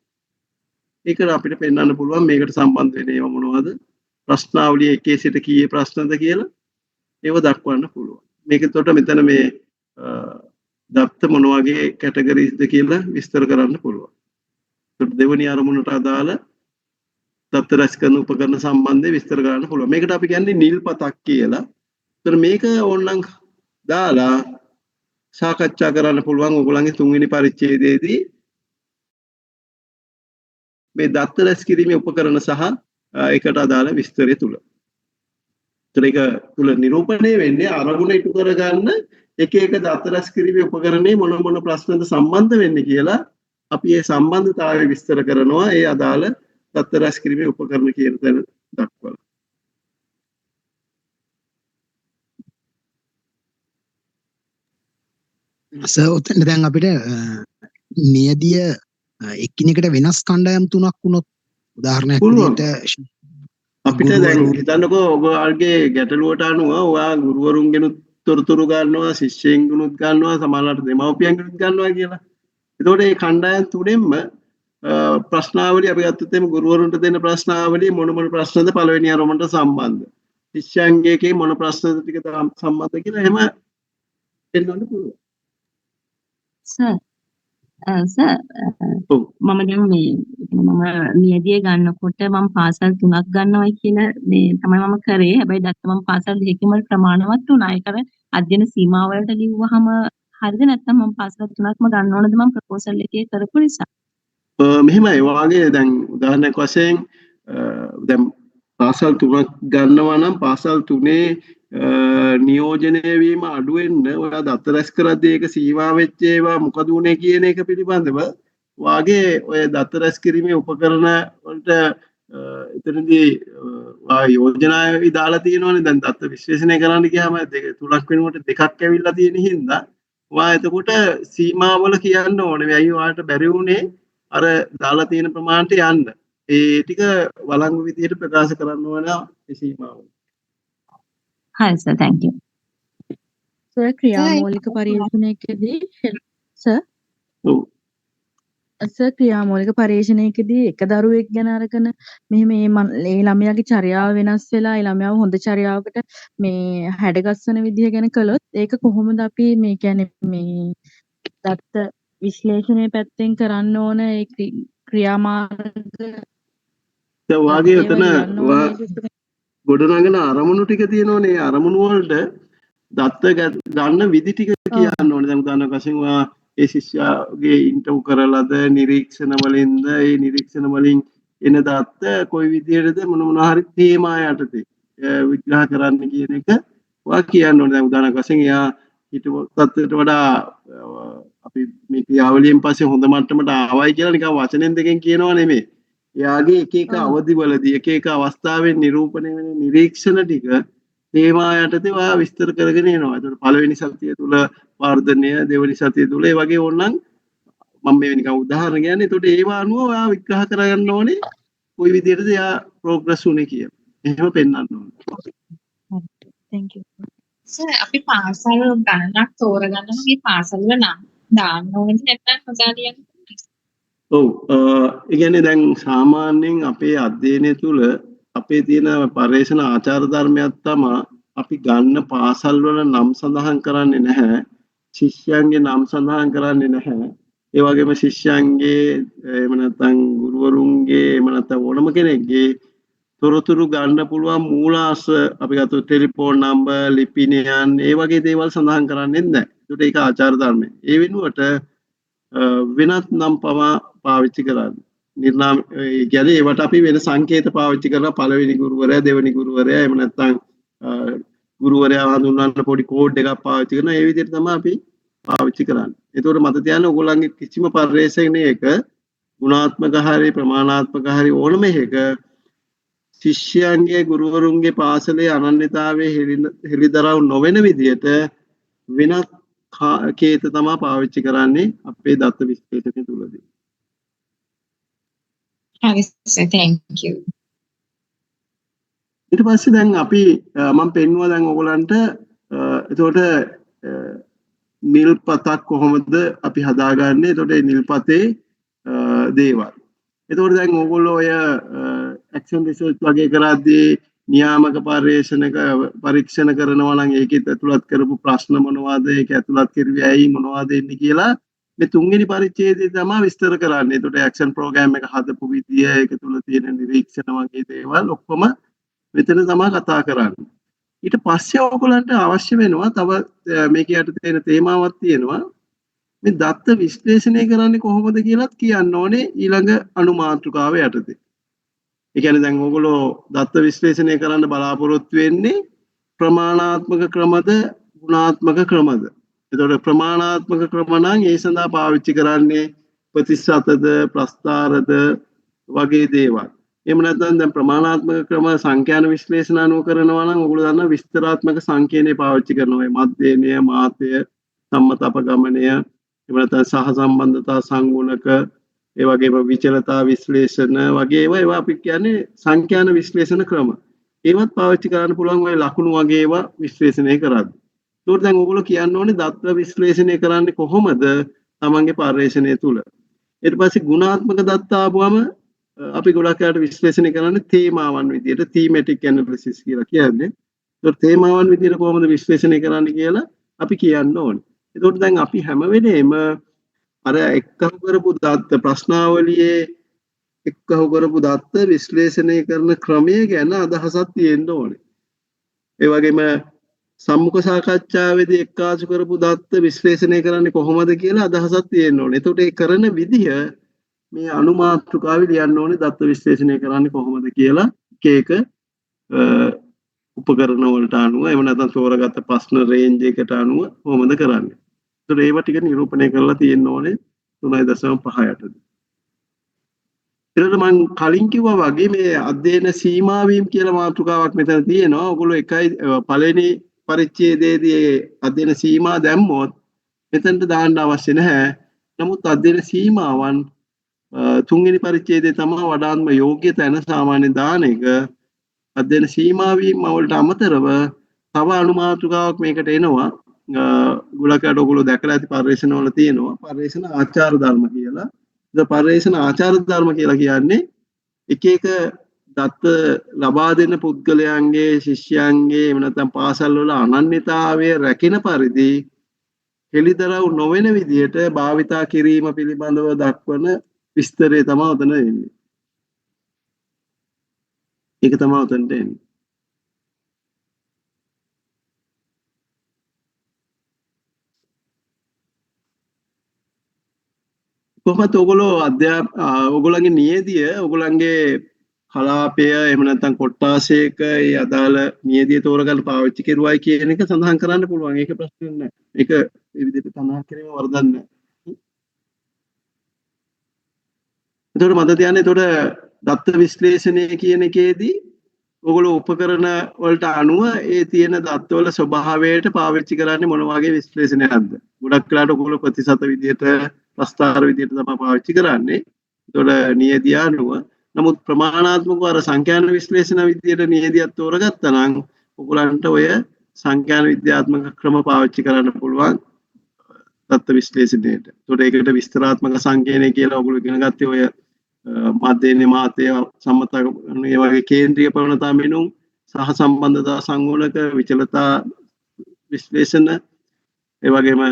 [SPEAKER 1] ඒකට අපිට පෙන්වන්න පුළුවන් මේකට සම්බන්ධ වෙන ඒවා මොනවද? ප්‍රශ්නාවලියේ එකේ සිට කීයේ ප්‍රශ්නද කියලා ඒව දක්වන්න පුළුවන්. මේක එතකොට මෙතන මේ දත්ත මොන වගේ කැටගරිස්ද කියලා විස්තර කරන්න පුළුවන්. ඒත් දෙවෙනි අරමුණට අදාළ දත්ත රැස් කරන උපකරණ සම්බන්ධයෙන් විස්තර කරන්න පුළුවන්. මේකට අපි කියන්නේ නිල් පතක් කියලා. ඒතර මේක ඕනනම් දාලා සාකච්ඡා කරන්න පුළුවන් ඔයගොල්ලන්ගේ තුන්වෙනි පරිච්ඡේදයේදී මේ දත්ත රැස් කිරීමේ උපකරණ සහ ඒකට අදාළ විස්තරය තුල. ඒක තුල නිරූපණය වෙන්නේ අරමුණ ඉටු කරගන්න එක එක දත්ත රැස් කිරීමේ උපකරණේ මොන ප්‍රශ්නද සම්බන්ධ වෙන්නේ කියලා අපි ඒ සම්බන්ධතාවය විස්තර කරනවා ඒ අදාළ දත්ත රැස් කිරීමේ උපකරණ කියන තැන දක්වලා.
[SPEAKER 5] ඔතන දැන් අපිට නියදිය එක්කිනෙකට වෙනස් කණ්ඩායම් තුනක් වුණොත් උදාහරණයක් විදිහට
[SPEAKER 1] අපිට දැන් හිතන්නකෝ ඔයගොල්ලෝගේ ගැටලුවට අනුව ඔයා ගුරුවරුන්ගෙනුත් තොරතුරු ගන්නවා ශිෂ්‍යයන්ගෙනුත් ගන්නවා සමහරවිට දෙමව්පියන්ගෙනුත් ගන්නවා කියලා. එතකොට මේ කණ්ඩායම් තුනෙන්ම ප්‍රශ්නාවලිය අපි ගත්තොත් එimhe ගුරුවරුන්ට දෙන ප්‍රශ්නාවලිය මොන ප්‍රශ්නද පළවෙනි අරමුණට සම්බන්ධ. ශිෂ්‍යයන්ගේ මොන ප්‍රශ්නද ටික සම්බන්ධ කියලා එහෙම දෙන්නන්න පුළුවන්.
[SPEAKER 7] සර් මම දැන් මම නියදිය ගන්නකොට මම පාසල් 3ක් ගන්නවයි කියලා මේ තමයි මම කරේ. හැබැයි දැක්ක මම පාසල් 2කම ප්‍රමාණවත් වුණා. ඒක අර අධ්‍යයන සීමාව වලට ලිව්වහම හරිද නැත්නම් මම පාසල් 3ක්ම ගන්න ඕනද මම ප්‍රොපෝසල් එකේ කරපු නිසා?
[SPEAKER 1] මෙහෙමයි වාගේ දැන් උදාහරණයක් වශයෙන් දැන් පාසල් 3ක් ගන්නවා නම් පාසල් 3 නියෝජනය වීම අඩු වෙන්න ඔයා දත්ත රැස් කරද්දී ඒක සීමා වෙච්ච ඒවා මොකද උනේ කියන එක පිළිබඳව වාගේ ඔය දත්ත රැස් කිරීමේ උපකරණ වලට එතනදී යෝජනා දාලා තියෙනවනේ දැන් දත්ත විශ්ලේෂණය කරන්න ගියාම තුනක් වෙනකොට දෙකක් ඇවිල්ලා තියෙන හින්දා වා එතකොට සීමාවල කියන්න ඕනේ ඇයි ඔයාලට බැරි වුනේ අර දාලා තියෙන ප්‍රමාණයට යන්න. ඒ ටික වළංගු විදියට ප්‍රකාශ කරන්න ඕන ඒ සීමාව.
[SPEAKER 7] Hi sir, thank you.
[SPEAKER 2] Sir ක්‍රියාමූලික පරීක්ෂණයකදී සර් ක්‍රියාමූලික පරීක්ෂණයකදී එක දරුවෙක් ගැන අරගෙන මෙහෙම මේ ළමයාගේ චර්යාව වෙනස් වෙලා ඒ ළමයාව හොඳ චර්යාවකට මේ හැඩගස්වන විදිය ගැන කළොත් ඒක කොහොමද අපි මේ කියන්නේ මේ දත්ත විශ්ලේෂණය පැත්තෙන් කරන්න ඕන ඒ ක්‍රියාමාර්ග
[SPEAKER 1] දැන් වාගේ එතන ගොඩනගන අරමුණු ටික තියෙනවනේ ඒ අරමුණු වලට දත්ත ගන්න විදි ටික කියන්න ඕනේ. දැන් උදාහරණයක් වශයෙන් ඔයා ඒ ශිෂ්‍යයාගේ ඉන්ටර්වයුව කරලාද නිරීක්ෂණ වලින්ද ඒ නිරීක්ෂණ වලින් එන දත්ත කොයි විදියටද මොන හරි තේමා යටතේ විග්‍රහ කරන්න කියන එක ඔයා කියන්න ඕනේ. දැන් උදාහරණයක් වශයෙන් එයා හිතව තත්ත්වයට වඩා අපි මේ ක්‍රියාවලියෙන් පස්සේ හොඳ මට්ටමට ආවයි කියලා නිකන් වචනෙන් දෙකෙන් කියනවා නෙමෙයි. එයාගේ එක එක
[SPEAKER 3] ඔව්.
[SPEAKER 1] අවධිවලදී එක එක අවස්ථාවෙන් නිරූපණය වෙන නිරීක්ෂණ ටික තේමා යටතේ ඔයා විස්තර කරගෙන එනවා. ඒතකොට පළවෙනි සතිය තුල වර්ධනය, දෙවෙනි සතිය තුල ඒ වගේ ඕනනම් මම මේ නිකන් උදාහරණ කියන්නේ. ඒතකොට ඒවා අනුව ඔයා විග්‍රහ කරගන්න ඕනේ කොයි විදිහටද එයා ප්‍රෝග්‍රස් උනේ කියලා. එහෙම පෙන්වන්න ඕනේ.
[SPEAKER 3] thank you.
[SPEAKER 8] සර් අපි පාසල් ගණනක් තෝරගන්නවා මේ පාසල් වල නම් දාන්න ඕනද නැත්නම් නොදාලියන්න
[SPEAKER 1] ඔව් ඒ කියන්නේ දැන් සාමාන්‍යයෙන් අපේ අධ්‍යයනය තුළ අපේ තියෙන පර්යේෂණ ආචාර ධර්මයක් තමයි අපි ගන්න පාසල් වල නම් සඳහන් කරන්නේ නැහැ. ශිෂ්‍යයන්ගේ නම් සඳහන් කරන්නේ නැහැ. ඒ වගේම ශිෂ්‍යයන්ගේ එහෙම නැත්නම් ගුරුවරුන්ගේ එහෙම නැත්නම් ඕනම කෙනෙක්ගේ තොරතුරු ගන්න පුළුවන් මූලාශ්‍ර අපි ගත්තොත් ටෙලිෆෝන් නම්බර්, ලිපිනයන් ඒ වගේ දේවල් සඳහන් කරන්නේ නැහැ. ඒකට ඒක ආචාර ධර්මය. ඒ වෙනුවට වෙනත් නම් පාවිච්චි කරන්නේ. නිර්නාම ඒ කියන්නේ ඒවට අපි වෙන සංකේත පාවිච්චි කරලා පළවෙනි ගුරුවරයා, දෙවෙනි ගුරුවරයා එහෙම නැත්නම් ගුරුවරයා හඳුන්වන්න පොඩි කෝඩ් එකක් පාවිච්චි කරනවා. ඒ විදිහට තමයි අපි පාවිච්චි කරන්නේ. ඒතකොට මත තියාගන්න ඕගොල්ලන්ගේ කිසිම පරිශ්‍රණයක ගුණාත්මක හරි ප්‍රමාණාත්මක හරි ඕනම එකක ශිෂ්‍යයන්ගේ ගුරුවරුන්ගේ පාසලේ අනන්‍යතාවයේ හෙළිදරව් නොවන විදිහට වෙනත් කේත තමයි පාවිච්චි කරන්නේ අපේ දත්ත විශ්ලේෂණය තුළදී.
[SPEAKER 8] හරි සර් thank you
[SPEAKER 1] ඊට පස්සේ දැන් අපි මම පෙන්නුවා දැන් ඔයගලන්ට එතකොට නිල්පතක් කොහොමද අපි හදාගන්නේ? එතකොට මේ නිල්පතේ දේවල්. එතකොට දැන් ඕගොල්ලෝ ඔය ඇක්ෂන් රිසර්ච් වගේ කරද්දී නියාමක පරීක්ෂණ කරනවා නම් ඒකෙත් ඇතුළත් කරපු ප්‍රශ්න මොනවද? ඒක ඇතුළත් කරුවේ ඇයි මොනවද එන්නේ කියලා මේ තුන්වෙනි පරිච්ඡේදයේ තමයි විස්තර කරන්නේ. එතකොට ඇක්ෂන් ප්‍රෝග්‍රෑම් එක හදපු විදිය, ඒක තුළ තියෙන නිරීක්ෂණ වගේ දේවල් ඔක්කොම මෙතන තමයි කතා කරන්නේ. ඊට පස්සේ ඔයගොල්ලන්ට අවශ්‍ය වෙනවා තව මේක යටතේ තියෙන තේමාවක් තියෙනවා. මේ දත්ත විශ්ලේෂණය කරන්නේ කොහොමද කියලාත් කියන්න ඕනේ ඊළඟ අනුමාතෘකාව යටතේ. ඒ කියන්නේ දැන් ඔයගොල්ලෝ දත්ත විශ්ලේෂණය කරන්න බලාපොරොත්තු වෙන්නේ ප්‍රමාණාත්මක ක්‍රමද ගුණාත්මක ක්‍රමද? එතකොට ප්‍රමාණාත්මක ක්‍රම නම් ඒ සඳහා පාවිච්චි කරන්නේ ප්‍රතිශතද ප්‍රස්ථාරද වගේ දේවල්. එහෙම නැත්නම් දැන් ප්‍රමාණාත්මක ක්‍රම සංඛ්‍යාන විශ්ලේෂණ අනුව කරනවා නම් ඔයගොල්ලෝ දන්නා විස්තරාත්මක සංකේතය පාවිච්චි කරනවා. මේ මධ්‍යනය, මාත්‍ය, සම්මත අපගමනය, එහෙම නැත්නම් සහසම්බන්ධතා සංගුණක, ඒ වගේම විචලතා විශ්ලේෂණ වගේ ඒවා අපි කියන්නේ සංඛ්‍යාන විශ්ලේෂණ ක්‍රම. ඒවත් පාවිච්චි කරන්න පුළුවන් ඔය ලකුණු වගේ ඒවා විශ්ලේෂණය කරද්දී. ඒකට දැන් ඔයගොල්ලෝ කියන්න ඕනේ දත්ත විශ්ලේෂණය කරන්නේ කොහොමද තමන්ගේ පර්යේෂණය තුල. ඊට පස්සේ ගුණාත්මක දත්ත ආවම අපි ගොඩක් අයට විශ්ලේෂණය කරන්නේ තේමාවන් විදියට thematic analysis කියලා කියන්නේ. ඒකට තේමාවන් විදියට කොහොමද විශ්ලේෂණය කරන්නේ කියලා අපි කියන්න ඕනේ. ඒකට දැන් අපි හැම වෙලේම අර එක්කහු කරපු දත්ත ප්‍රශ්නාවලියේ එක්කහු කරපු දත්ත විශ්ලේෂණය කරන ක්‍රමය ගැන අදහසක් තියෙන්න ඕනේ. ඒ වගේම සම්මුඛ සාකච්ඡාවේදී එක්කාසු කරපු දත්ත විශ්ලේෂණය කරන්නේ කොහොමද කියලා අදහසක් තියෙන්න ඕනේ. එතකොට ඒ කරන විදිය මේ අනුමාතෘකාවේ ලියන්න ඕනේ දත්ත විශ්ලේෂණය කරන්නේ කොහොමද කියලා එක උපකරණ වලට අනුව එහෙම නැත්නම් තෝරාගත්ත ප්‍රශ්න රේන්ජ් එකට අනුව කොහොමද කරන්නේ. ඒතකොට ඒවා ටික නිරූපණය කරලා තියෙන්න ඕනේ 3.5 යටදී. ඊළඟට මම කලින් කිව්වා වගේ මේ අධ්‍යයන සීමා වීම කියලා මාතෘකාවක් මෙතන තියෙනවා. ඔයගොල්ලෝ එකයි පළවෙනි පරිච්ඡේදයේදී අධ්‍යයන සීමා දැම්මොත් මෙතනට දාන්න අවශ්‍ය නැහැ. නමුත් අධ්‍යයන සීමාවන් තුන්වෙනි පරිච්ඡේදයේ තමයි වඩාත්ම යෝග්‍ය තැන සාමාන්‍ය දාන එක. අධ්‍යයන සීමා වීම වලට අමතරව තව අනුමාතෘකාවක් මේකට එනවා. ගොඩක් අය ඔයගොල්ලෝ දැකලා ඇති පර්යේෂණ වල තියෙනවා. පර්යේෂණ ආචාර ධර්ම කියලා. පර්යේෂණ ආචාර ධර්ම කියලා කියන්නේ එක එක දත්ත ලබා දෙන පුද්ගලයන්ගේ ශිෂ්‍යයන්ගේ එහෙම නැත්නම් පාසල් වල අනන්‍යතාවය රැකෙන පරිදි හෙළිදරව් නොවන විදිහට භාවිතා කිරීම පිළිබඳව දක්වන විස්තරය තමයි උතන එන්නේ. ඒක තමයි උතනට එන්නේ. කොහොමද ඔයගොල්ලෝ ඔයගොල්ලන්ගේ නියදිය ඔයගොල්ලන්ගේ කලාපය එහෙම නැත්නම් කොට්ටාසයක ඒ අදාළ නියදිය තෝරගන්න පාවිච්චි කරුවයි කියන එක සඳහන් කරන්න පුළුවන්. ඒක ප්‍රශ්නයක් නෑ. ඒක මේ විදිහට සඳහන් කිරීම වරදක් නෑ. එතකොට මත තියන්නේ එතකොට දත්ත විශ්ලේෂණය කියන එකේදී ඔයගොල්ලෝ උපකරණ වලට අනුව ඒ තියෙන දත්තවල ස්වභාවයට පාවිච්චි කරන්නේ මොන වගේ විශ්ලේෂණයක්ද? ගොඩක් වෙලාවට ඔයගොල්ලෝ ප්‍රතිශත විදියට ප්‍රස්ථාර විදියට තමයි පාවිච්චි කරන්නේ. ඒතකොට නියදිය අනුව. නමුත් ප්‍රමාණාත්මකව අර සංඛ්‍යාන විශ්ලේෂණ විදියට නියදියක් තෝරගත්තා නම් ඔයගොල්ලන්ට ඔය සංඛ්‍යාන විද්‍යාත්මක ක්‍රම පාවිච්චි කරන්න පුළුවන් දත්ත විශ්ලේෂණයට. ඒතකොට ඒකට විස්තරාත්මක සංකේතය කියලා ඔයගොල්ලෝ ඉගෙන ගත්තේ ඔය මාධ්‍යන්නේ මාතය සම්මත මේ වගේ කේන්ද්‍රීය ප්‍රවණතා මෙනුම් සහ සම්බන්ධතා සංගුණක විචලතා විශ්ලේෂණ ඒ වගේම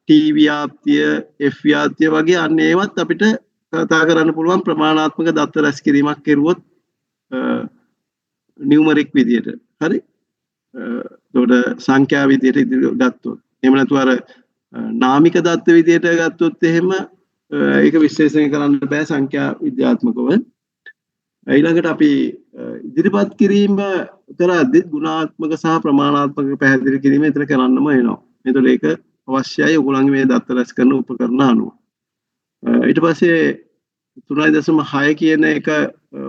[SPEAKER 1] ටී ව්‍යාප්තිය F ව්‍යාප්තිය වගේ අන්න ඒවත් අපිට කතා කරන්න පුළුවන් ප්‍රමාණාත්මක දත්ත රැස් කිරීමක් කෙරුවොත් නියුමරික් විදියට. හරි? ඒකට සංඛ්‍යා විදියට ඉදිරියට ගත්තොත්. එහෙම නැතුව අර නාමික දත්ත විදියට ගත්තොත් එහෙම ඒක විශ්ලේෂණය කරන්න බෑ සංඛ්‍යා විද්‍යාත්මකව. ඊළඟට අපි ඉදිරිපත් කිරීම කරද්දී ගුණාත්මක සහ ප්‍රමාණාත්මක පැහැදිලි කිරීම එතන කරන්නම වෙනවා. එතකොට ඒක අවශ්‍යයි ඔයගොල්ලන්ගේ මේ දත්ත රැස් කරන උපකරණ අනුව. ඊට පස්සේ 3.6 කියන එක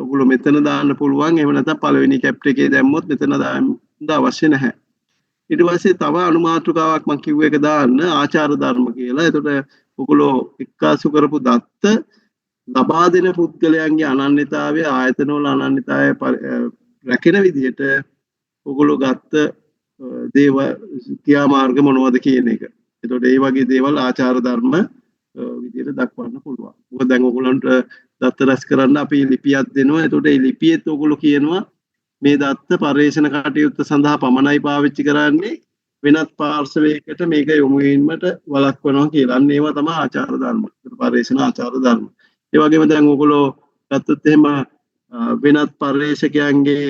[SPEAKER 1] ඔයගොල්ලෝ මෙතන දාන්න පුළුවන්. එහෙම නැත්නම් පළවෙනි කැප්ටර් එකේ දැම්මොත් මෙතන දාන්න අවශ්‍ය නැහැ. ඊට පස්සේ තව අනුමාතෘකාවක් මම කිව්ව එක දාන්න ආචාර ධර්ම කියලා. එතකොට ඔයගොල්ලෝ එක්කාසු කරපු දත්ත ලබා දෙන පුද්ගලයන්ගේ අනන්‍යතාවය ආයතනවල අනන්‍යතාවය රැකෙන විදිහට ඔයගොල්ලෝ ගත්ත දේව ක්‍රියාමාර්ග මොනවද කියන එක. එතකොට ඒ වගේ දේවල් ආචාර ධර්ම විදිහට දක්වන්න පුළුවන්. මොකද දැන් ඔයගොල්ලන්ට දත්ත රැස් කරන්න අපි ලිපියක් දෙනවා. එතකොට මේ ලිපියෙත් ඔයගොල්ලෝ කියනවා මේ දත්ත පර්යේෂණ කටයුත්ත සඳහා පමණයි පාවිච්චි කරන්නේ වෙනත් පාර්ශවයකට මේක යොමු වීමට වළක්වනවා කියලා. අන්න ඒවා තමයි ආචාර ධර්ම. පර්යේෂණ ආචාර ධර්ම. ඒ වගේම දැන් ඔයගොල්ලෝ ගත්තොත් එහෙම වෙනත් පර්යේෂකයන්ගේ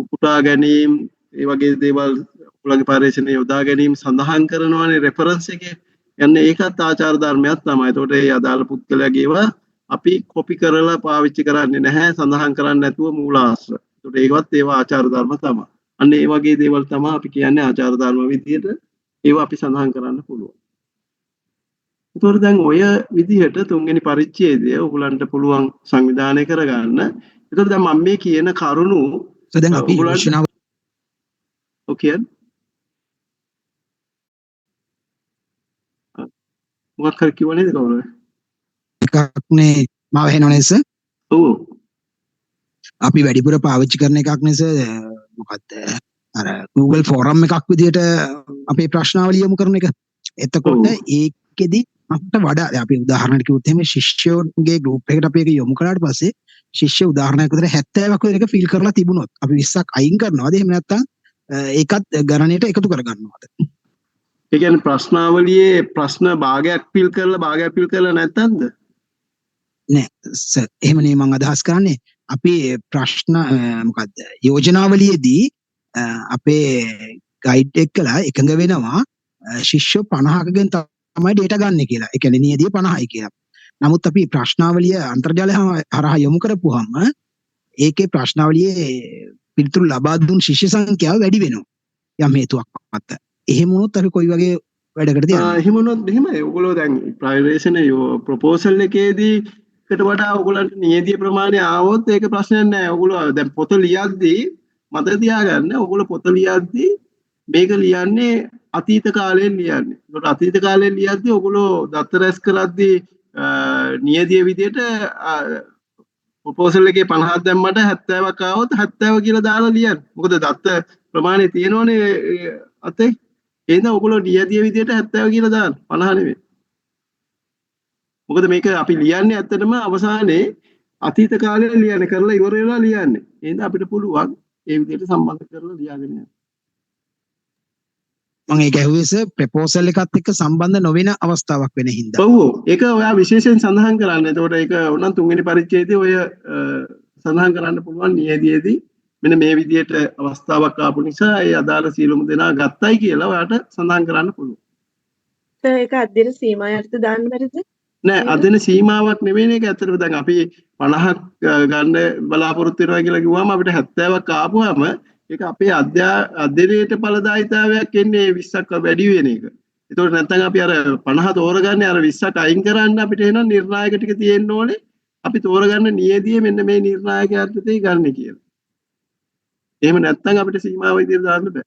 [SPEAKER 1] උපුටා ගැනීම ඒ වගේ දේවල් ඔයගොල්ලන්ගේ පර්යේෂණ යොදා ගැනීම සඳහන් කරනවානේ රෙෆරන්ස් එකේ. යන්නේ ඒකත් ආචාර ධර්මයක් තමයි. ඒතකොට ඒ අදාළ පුද්ගලයාගේ ඒවා අපි කොපි කරලා පාවිච්චි කරන්නේ නැහැ. සඳහන් කරන්නේ නැතුව මූලාශ්‍ර. ඒතකොට ඒකවත් ඒවා ආචාර ධර්ම තමයි. අන්න ඒ වගේ දේවල් තමයි අපි කියන්නේ ආචාර ධර්ම විදියට ඒවා අපි සඳහන් කරන්න පුළුවන්. ඒතකොට දැන් ඔය විදිහට තුන්වෙනි පරිච්ඡේදය ඔයගලන්ට පුළුවන් සංවිධානය කරගන්න. ඒතකොට දැන් මම මේ කියන කරුණු
[SPEAKER 5] දැන් අපි යෝජනාව
[SPEAKER 1] මොකක් හරි කිව්ව නේද කවුරුද?
[SPEAKER 5] එකක්නේ මාව හෙනවනේ සර්.
[SPEAKER 1] ඔව්.
[SPEAKER 5] අපි වැඩිපුර පාවිච්චි කරන එකක් නේ සර් මොකක්ද අර Google ෆෝරම් එකක් විදිහට අපේ ප්‍රශ්නාවලිය යොමු කරන එක. එතකොට ඒකෙදි අපිට වඩා අපි උදාහරණයක් කිව්වොත් එහෙම ශිෂ්‍යයෝගේ ගෲප් එකකට අපි ඒක යොමු කළාට පස්සේ ශිෂ්‍ය උදාහරණයක් විතර 70ක් විතර එක ෆිල් කරලා තිබුණොත් අපි 20ක් අයින් කරනවාද එහෙම නැත්නම් ඒකත් ගණනයට එකතු කරගන්නවද?
[SPEAKER 1] ඒ කියන්නේ ප්‍රශ්නාවලියේ ප්‍රශ්න භාගයක් ෆිල් කරලා නැත්නම්ද?
[SPEAKER 5] නෑ සර් එහෙම නෙමෙයි මම අදහස් කරන්නේ අපි ප්‍රශ්න මොකද්ද යෝජනාවලියේදී අපේ ගයිඩ් එකලා එකඟ වෙනවා ශිෂ්‍ය 50කගෙන් තමයි ඩේටා ගන්න කියලා. ඒ කියන්නේ නියදිය 50යි කියලා. නමුත් අපි ප්‍රශ්නාවලිය අන්තර්ජාලය හරහා යොමු කරපුවාම ඒකේ ප්‍රශ්නාවලියේ පිළිතුරු ලබා දුන් ශිෂ්‍ය සංඛ්‍යාව වැඩි වෙනවා. යම් හේතුවක් මත. එහෙම වුණොත් අපි කොයි වගේ වැඩකටද යන්නේ?
[SPEAKER 1] එහෙම වුණොත් එහෙමයි. ඔයගොල්ලෝ දැන් ප්‍රයිවේෂන් ප්‍රොපෝසල් එකේදී කට වඩා ඔයගොල්ලන්ට නියදිය ප්‍රමාණය ආවොත් ඒක ප්‍රශ්නයක් නෑ. ඔයගොල්ලෝ දැන් පොත ලියද්දී මතක තියාගන්න ඔයගොල්ලෝ පොත ලියද්දී මේක ලියන්නේ අතීත කාලයෙන් ලියන්නේ. ඒකට අතීත කාලයෙන් ලියද්දී ඔයගොල්ලෝ දත්ත රැස් කරද්දී නියදිය විදියට ප්‍රොපෝසල් එකේ 50ක් දැම්මට 70ක් ආවොත් 70 කියලා දාලා ලියන්න. මොකද දත්ත ප්‍රමාණය තියෙනවනේ අතේ. එහෙනම් ඔයගොල්ලෝ නියදිය විදියට 70 කියලා දාන්න 50 නෙමෙයි. මොකද මේක අපි ලියන්නේ ඇත්තටම අවසානයේ අතීත කාලේ ලියන්නේ කරලා ඉවර වෙලා ලියන්නේ. එහෙනම් අපිට පුළුවන් ඒ විදිහට සම්බන්ධ කරලා ලියාගෙන යන්න.
[SPEAKER 5] මම ඒක ඇහුවේ සර් ප්‍රොපෝසල් එකත් එක්ක සම්බන්ධ නොවන අවස්ථාවක් වෙන හින්දා.
[SPEAKER 1] ඔව් ඒක ඔයා විශේෂයෙන් සඳහන් කරන්න. එතකොට ඒක උනම් තුන්වෙනි පරිච්ඡේදයේ ඔය සඳහන් කරන්න පුළුවන් නියදියේදී මෙන්න මේ විදිහට අවස්ථාවක් ආපු නිසා ඒ අදාළ සියලුම දෙනා ගත්තයි කියලා ඔයාට සඳහන් කරන්න පුළුවන්.
[SPEAKER 4] ඒක අධ්‍යයන සීමා යටතේ දාන්න බැරිද?
[SPEAKER 1] නෑ අධ්‍යයන සීමාවක් නෙවෙයි මේක. ඇත්තටම දැන් අපි 50ක් ගන්න බලාපොරොත්තු වෙනවා කියලා කිව්වම අපිට 70ක් ආපුවාම ඒක අපේ අධ්‍යයනයේට ඵලදායීතාවයක් එන්නේ 20ක් වැඩි වෙන එක. ඒතකොට නැත්නම් අපි අර 50 තෝරගන්නේ අර 20ක් අයින් කරන්න අපිට එහෙනම් නිර්ණායක ටික තියෙන්න ඕනේ අපි තෝරගන්න නියදිය මෙන්න මේ නිර්ණායකත්වයේ ගන්න කියලා. එහෙම නැත්නම් අපිට සීමාව විදියට දාන්න බෑ.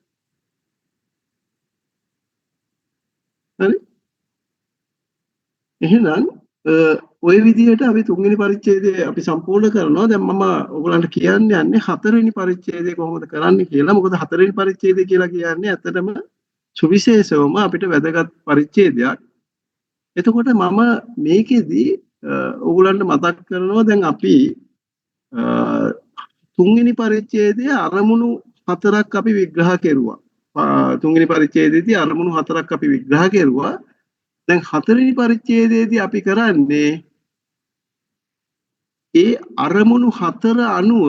[SPEAKER 1] හරි? එහෙනම් ওই විදිහට අපි තුන්වෙනි පරිච්ඡේදය අපි සම්පූර්ණ කරනවා. දැන් මම ඔයගලන්ට කියන්න යන්නේ හතරවෙනි පරිච්ඡේදය කොහොමද කරන්න කියලා. මොකද හතරවෙනි පරිච්ඡේදය කියලා කියන්නේ ඇත්තටම සුවිශේෂවම අපිට වැදගත් පරිච්ඡේදයක්. එතකොට මම මේකෙදි ඔයගලන්ට මතක් කරනවා දැන් අපි තුන්වෙනි පරිච්ඡේදයේ අරමුණු හතරක් අපි විග්‍රහ කෙරුවා. තුන්වෙනි පරිච්ඡේදයේදී අරමුණු හතරක් අපි විග්‍රහ කෙරුවා. දැන් හතරවෙනි පරිච්ඡේදයේදී අපි කරන්නේ ඒ අරමුණු හතර අනුව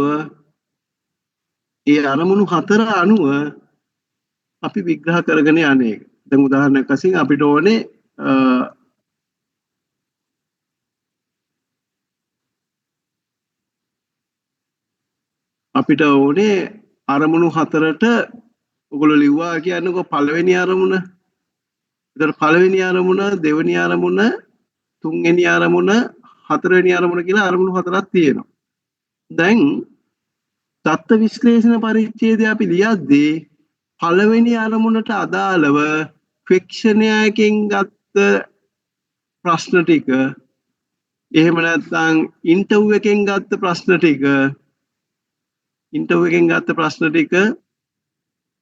[SPEAKER 1] අපි විග්‍රහ කරගෙන යන්නේ. දැන් උදාහරණයක් වශයෙන් අපිට ඕනේ අරමුණු හතරට ඔයගොල්ලෝ ලිව්වා කියන්නකෝ පළවෙනි අරමුණ. ඒතර පළවෙනි අරමුණ, දෙවෙනි අරමුණ, තුන්වෙනි අරමුණ, හතරවෙනි අරමුණ කියලා අරමුණු හතරක් තියෙනවා. දැන් தත්ත්ව විශ්ලේෂණ පරිච්ඡේදය අපි ලියද්දී පළවෙනි අරමුණට අදාළව ක්වෙක්ෂනයකින් ගත්ත ප්‍රශ්න ටික, එහෙම නැත්නම් ඉන්ටර්විව් එකෙන් ගත්ත ප්‍රශ්න ටික,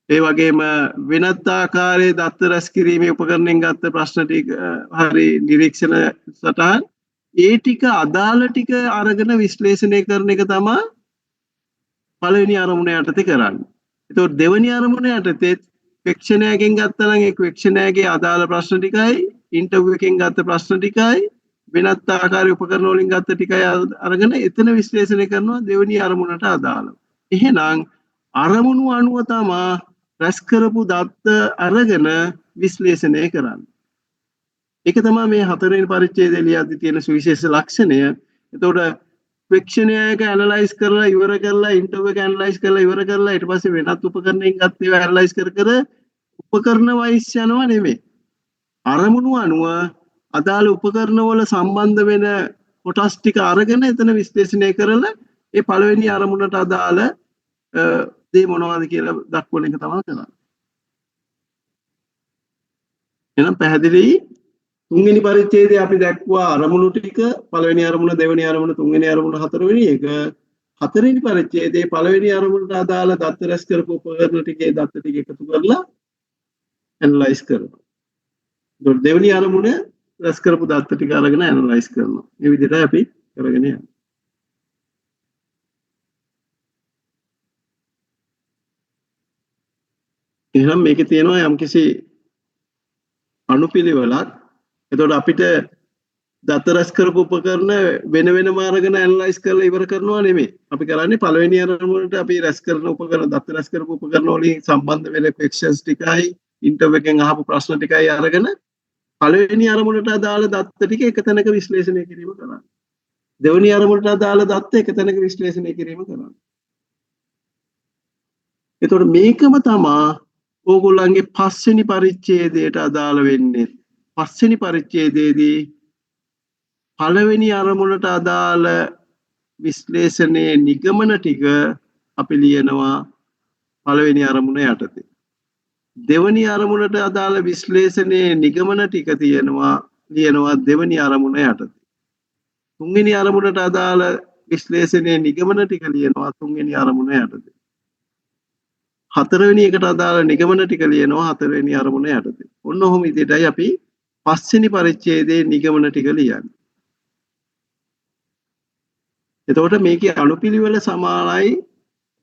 [SPEAKER 1] ඒ වගේම වෙනත් ආකාරයේ දත්ත රැස් කිරීමේ උපකරණයෙන් ගත්ත ප්‍රශ්න ටික හරි නිරීක්ෂණ සටහන් ඒ ටික අදාළ ටික අරගෙන විශ්ලේෂණය කරන එක තමයි පළවෙනි අරමුණ යටතේ කරන්නේ. ඒතකොට දෙවෙනි අරමුණ යටතේ ක්වෙක්ෂනයකින් ගත්තා නම් ඒ ක්වෙක්ෂනයගේ අදාළ ප්‍රශ්න ටිකයි, ඉන්ටර්විව් එකෙන් ගත්ත ප්‍රශ්න ටිකයි, වෙනත් ආකාරයේ උපකරණ වලින් ගත්ත ටිකයි අරගෙන එතන විශ්ලේෂණය කරනවා දෙවෙනි අරමුණට අදාළව. එහෙනම් අරමුණු අනුව තමයි රැස් කරපු දත්ත අරගෙන විශ්ලේෂණය කරන්නේ. ඒක තමයි මේ හතරවෙනි පරිච්ඡේදය ලියද්දී තියෙන සුවිශේෂ ලක්ෂණය. එතකොට ක්වෙක්ෂනයක ඇනලයිස් කරලා ඉවර කරලා ඉන්ටර්විව් එක ඇනලයිස් කරලා ඉවර කරලා ඊට පස්සේ වෙනත් උපකරණයෙන් ගත්ත ඒවා ඇනලයිස් කර උපකරණ වයිස් යනවා නෙමෙයි. අරමුණු අනුව අදාළ උපකරණ වල සම්බන්ධ වෙන කොටස් ටික අරගෙන එතන විශ්ලේෂණය කරලා ඒ පළවෙනි අරමුණට අදාළ දේ මොනවද කියලා දක්වන එක තමයි කරන්නේ. එහෙනම් පැහැදිලි තුන්වෙනි පරිච්ඡේදයේ අපි දැක්වුවා අරමුණු ටික පළවෙනි අරමුණ, දෙවෙනි අරමුණ, තුන්වෙනි අරමුණ, හතරවෙනි එක. හතරවෙනි පරිච්ඡේදයේ පළවෙනි අරමුණට අදාළ දත්ත රැස් කරපු උපකරණ ටිකේ දත්ත ටික එකතු කරලා ඇනලයිස් කරනවා. ඒතකොට දෙවෙනි අරමුණ රැස් කරපු දත්ත ටික අරගෙන ඇනලයිස් කරනවා. මේ විදිහට අපි කරගෙන යනවා. එහෙනම් මේකේ තියෙනවා යම්කිසි අනුපිළිවෙලක්. එතකොට අපිට දත්ත රැස් කරපු උපකරණ වෙන වෙනම අරගෙන ඇනලයිස් කරලා ඉවර කරනවා නෙමෙයි. අපි කරන්නේ පළවෙනි අරමුණට අපි රැස් කරන උපකරණ දත්ත රැස් කරපු උපකරණ වලින් සම්බන්ධ වෙන ක්වෙක්ෂන්ස් ටිකයි ඉන්ටර්විව් එකෙන් අහපු ප්‍රශ්න ටිකයි අරගෙන පළවෙනි අරමුණට අදාළ දත්ත ටික එක තැනක විශ්ලේෂණය කිරීම කරනවා. දෙවෙනි අරමුණට අදාළ දත්ත එක තැනක විශ්ලේෂණය කිරීම කරනවා. එතකොට මේකම තමයි ඕගොල්ලන්ගේ පස්වෙනි පරිච්ඡේදයට අදාළ වෙන්නේ. පස්වෙනි පරිච්ඡේදයේදී පළවෙනි අරමුණට අදාළ විශ්ලේෂණයේ නිගමන ටික අපි ලියනවා පළවෙනි අරමුණ යටතේ. දෙවෙනි අරමුණට අදාළ විශ්ලේෂණයේ නිගමන ටික ලියනවා දෙවෙනි අරමුණ යටතේ. තුන්වෙනි අරමුණට අදාළ විශ්ලේෂණයේ නිගමන ටික ලියනවා තුන්වෙනි අරමුණ යටතේ. හතරවෙනි එකට අදාළ නිගමන ටික ලියනවා හතරවෙනි අරමුණ යටතේ. ඔන්න ඔහොම විදිහටයි අපි පස්වෙනි පරිච්ඡේදයේ නිගමන ටික ලියන්නේ. එතකොට මේකේ අනුපිළිවෙල සමානයි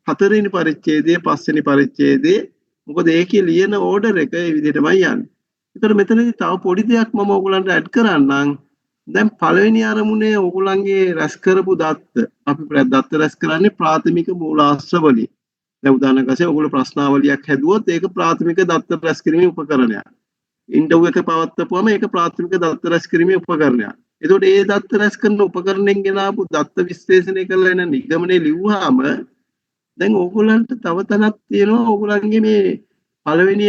[SPEAKER 1] හතරවෙනි පරිච්ඡේදයේ පස්වෙනි පරිච්ඡේදයේ. මොකද ඒකේ ලියන ඕඩර් එක ඒ විදිහටමයි යන්නේ. එතකොට මෙතනදී තව පොඩි දෙයක් මම ඔයගලන්ට ඇඩ් කරන්නම්. දැන් පළවෙනි අරමුණේ ඔයගලන්ගේ රැස් කරපු දත්ත අපි දත්ත රැස් කරන්නේ ප්‍රාථමික මූලාශ්‍ර වලින්. දැන් උදාහරණයක් වශයෙන් ඔයගොල්ලෝ ප්‍රශ්නාවලියක් හැදුවොත් ඒක ප්‍රාථමික දත්ත රැස් කිරීමේ උපකරණයක්. ඉන්ටර්විව් එක පවත්වපුවම ඒක ප්‍රාථමික දත්ත රැස් කිරීමේ උපකරණයක්. එතකොට ඒ දත්ත රැස් කරන උපකරණයෙන් ගෙන ආපු දත්ත විශ්ලේෂණය කරලා එන නිගමනයේ ලිව්වහම දැන් ඕගොල්ලන්ට තව තැනක් තියෙනවා ඕගොල්ලන්ගේ මේ පළවෙනි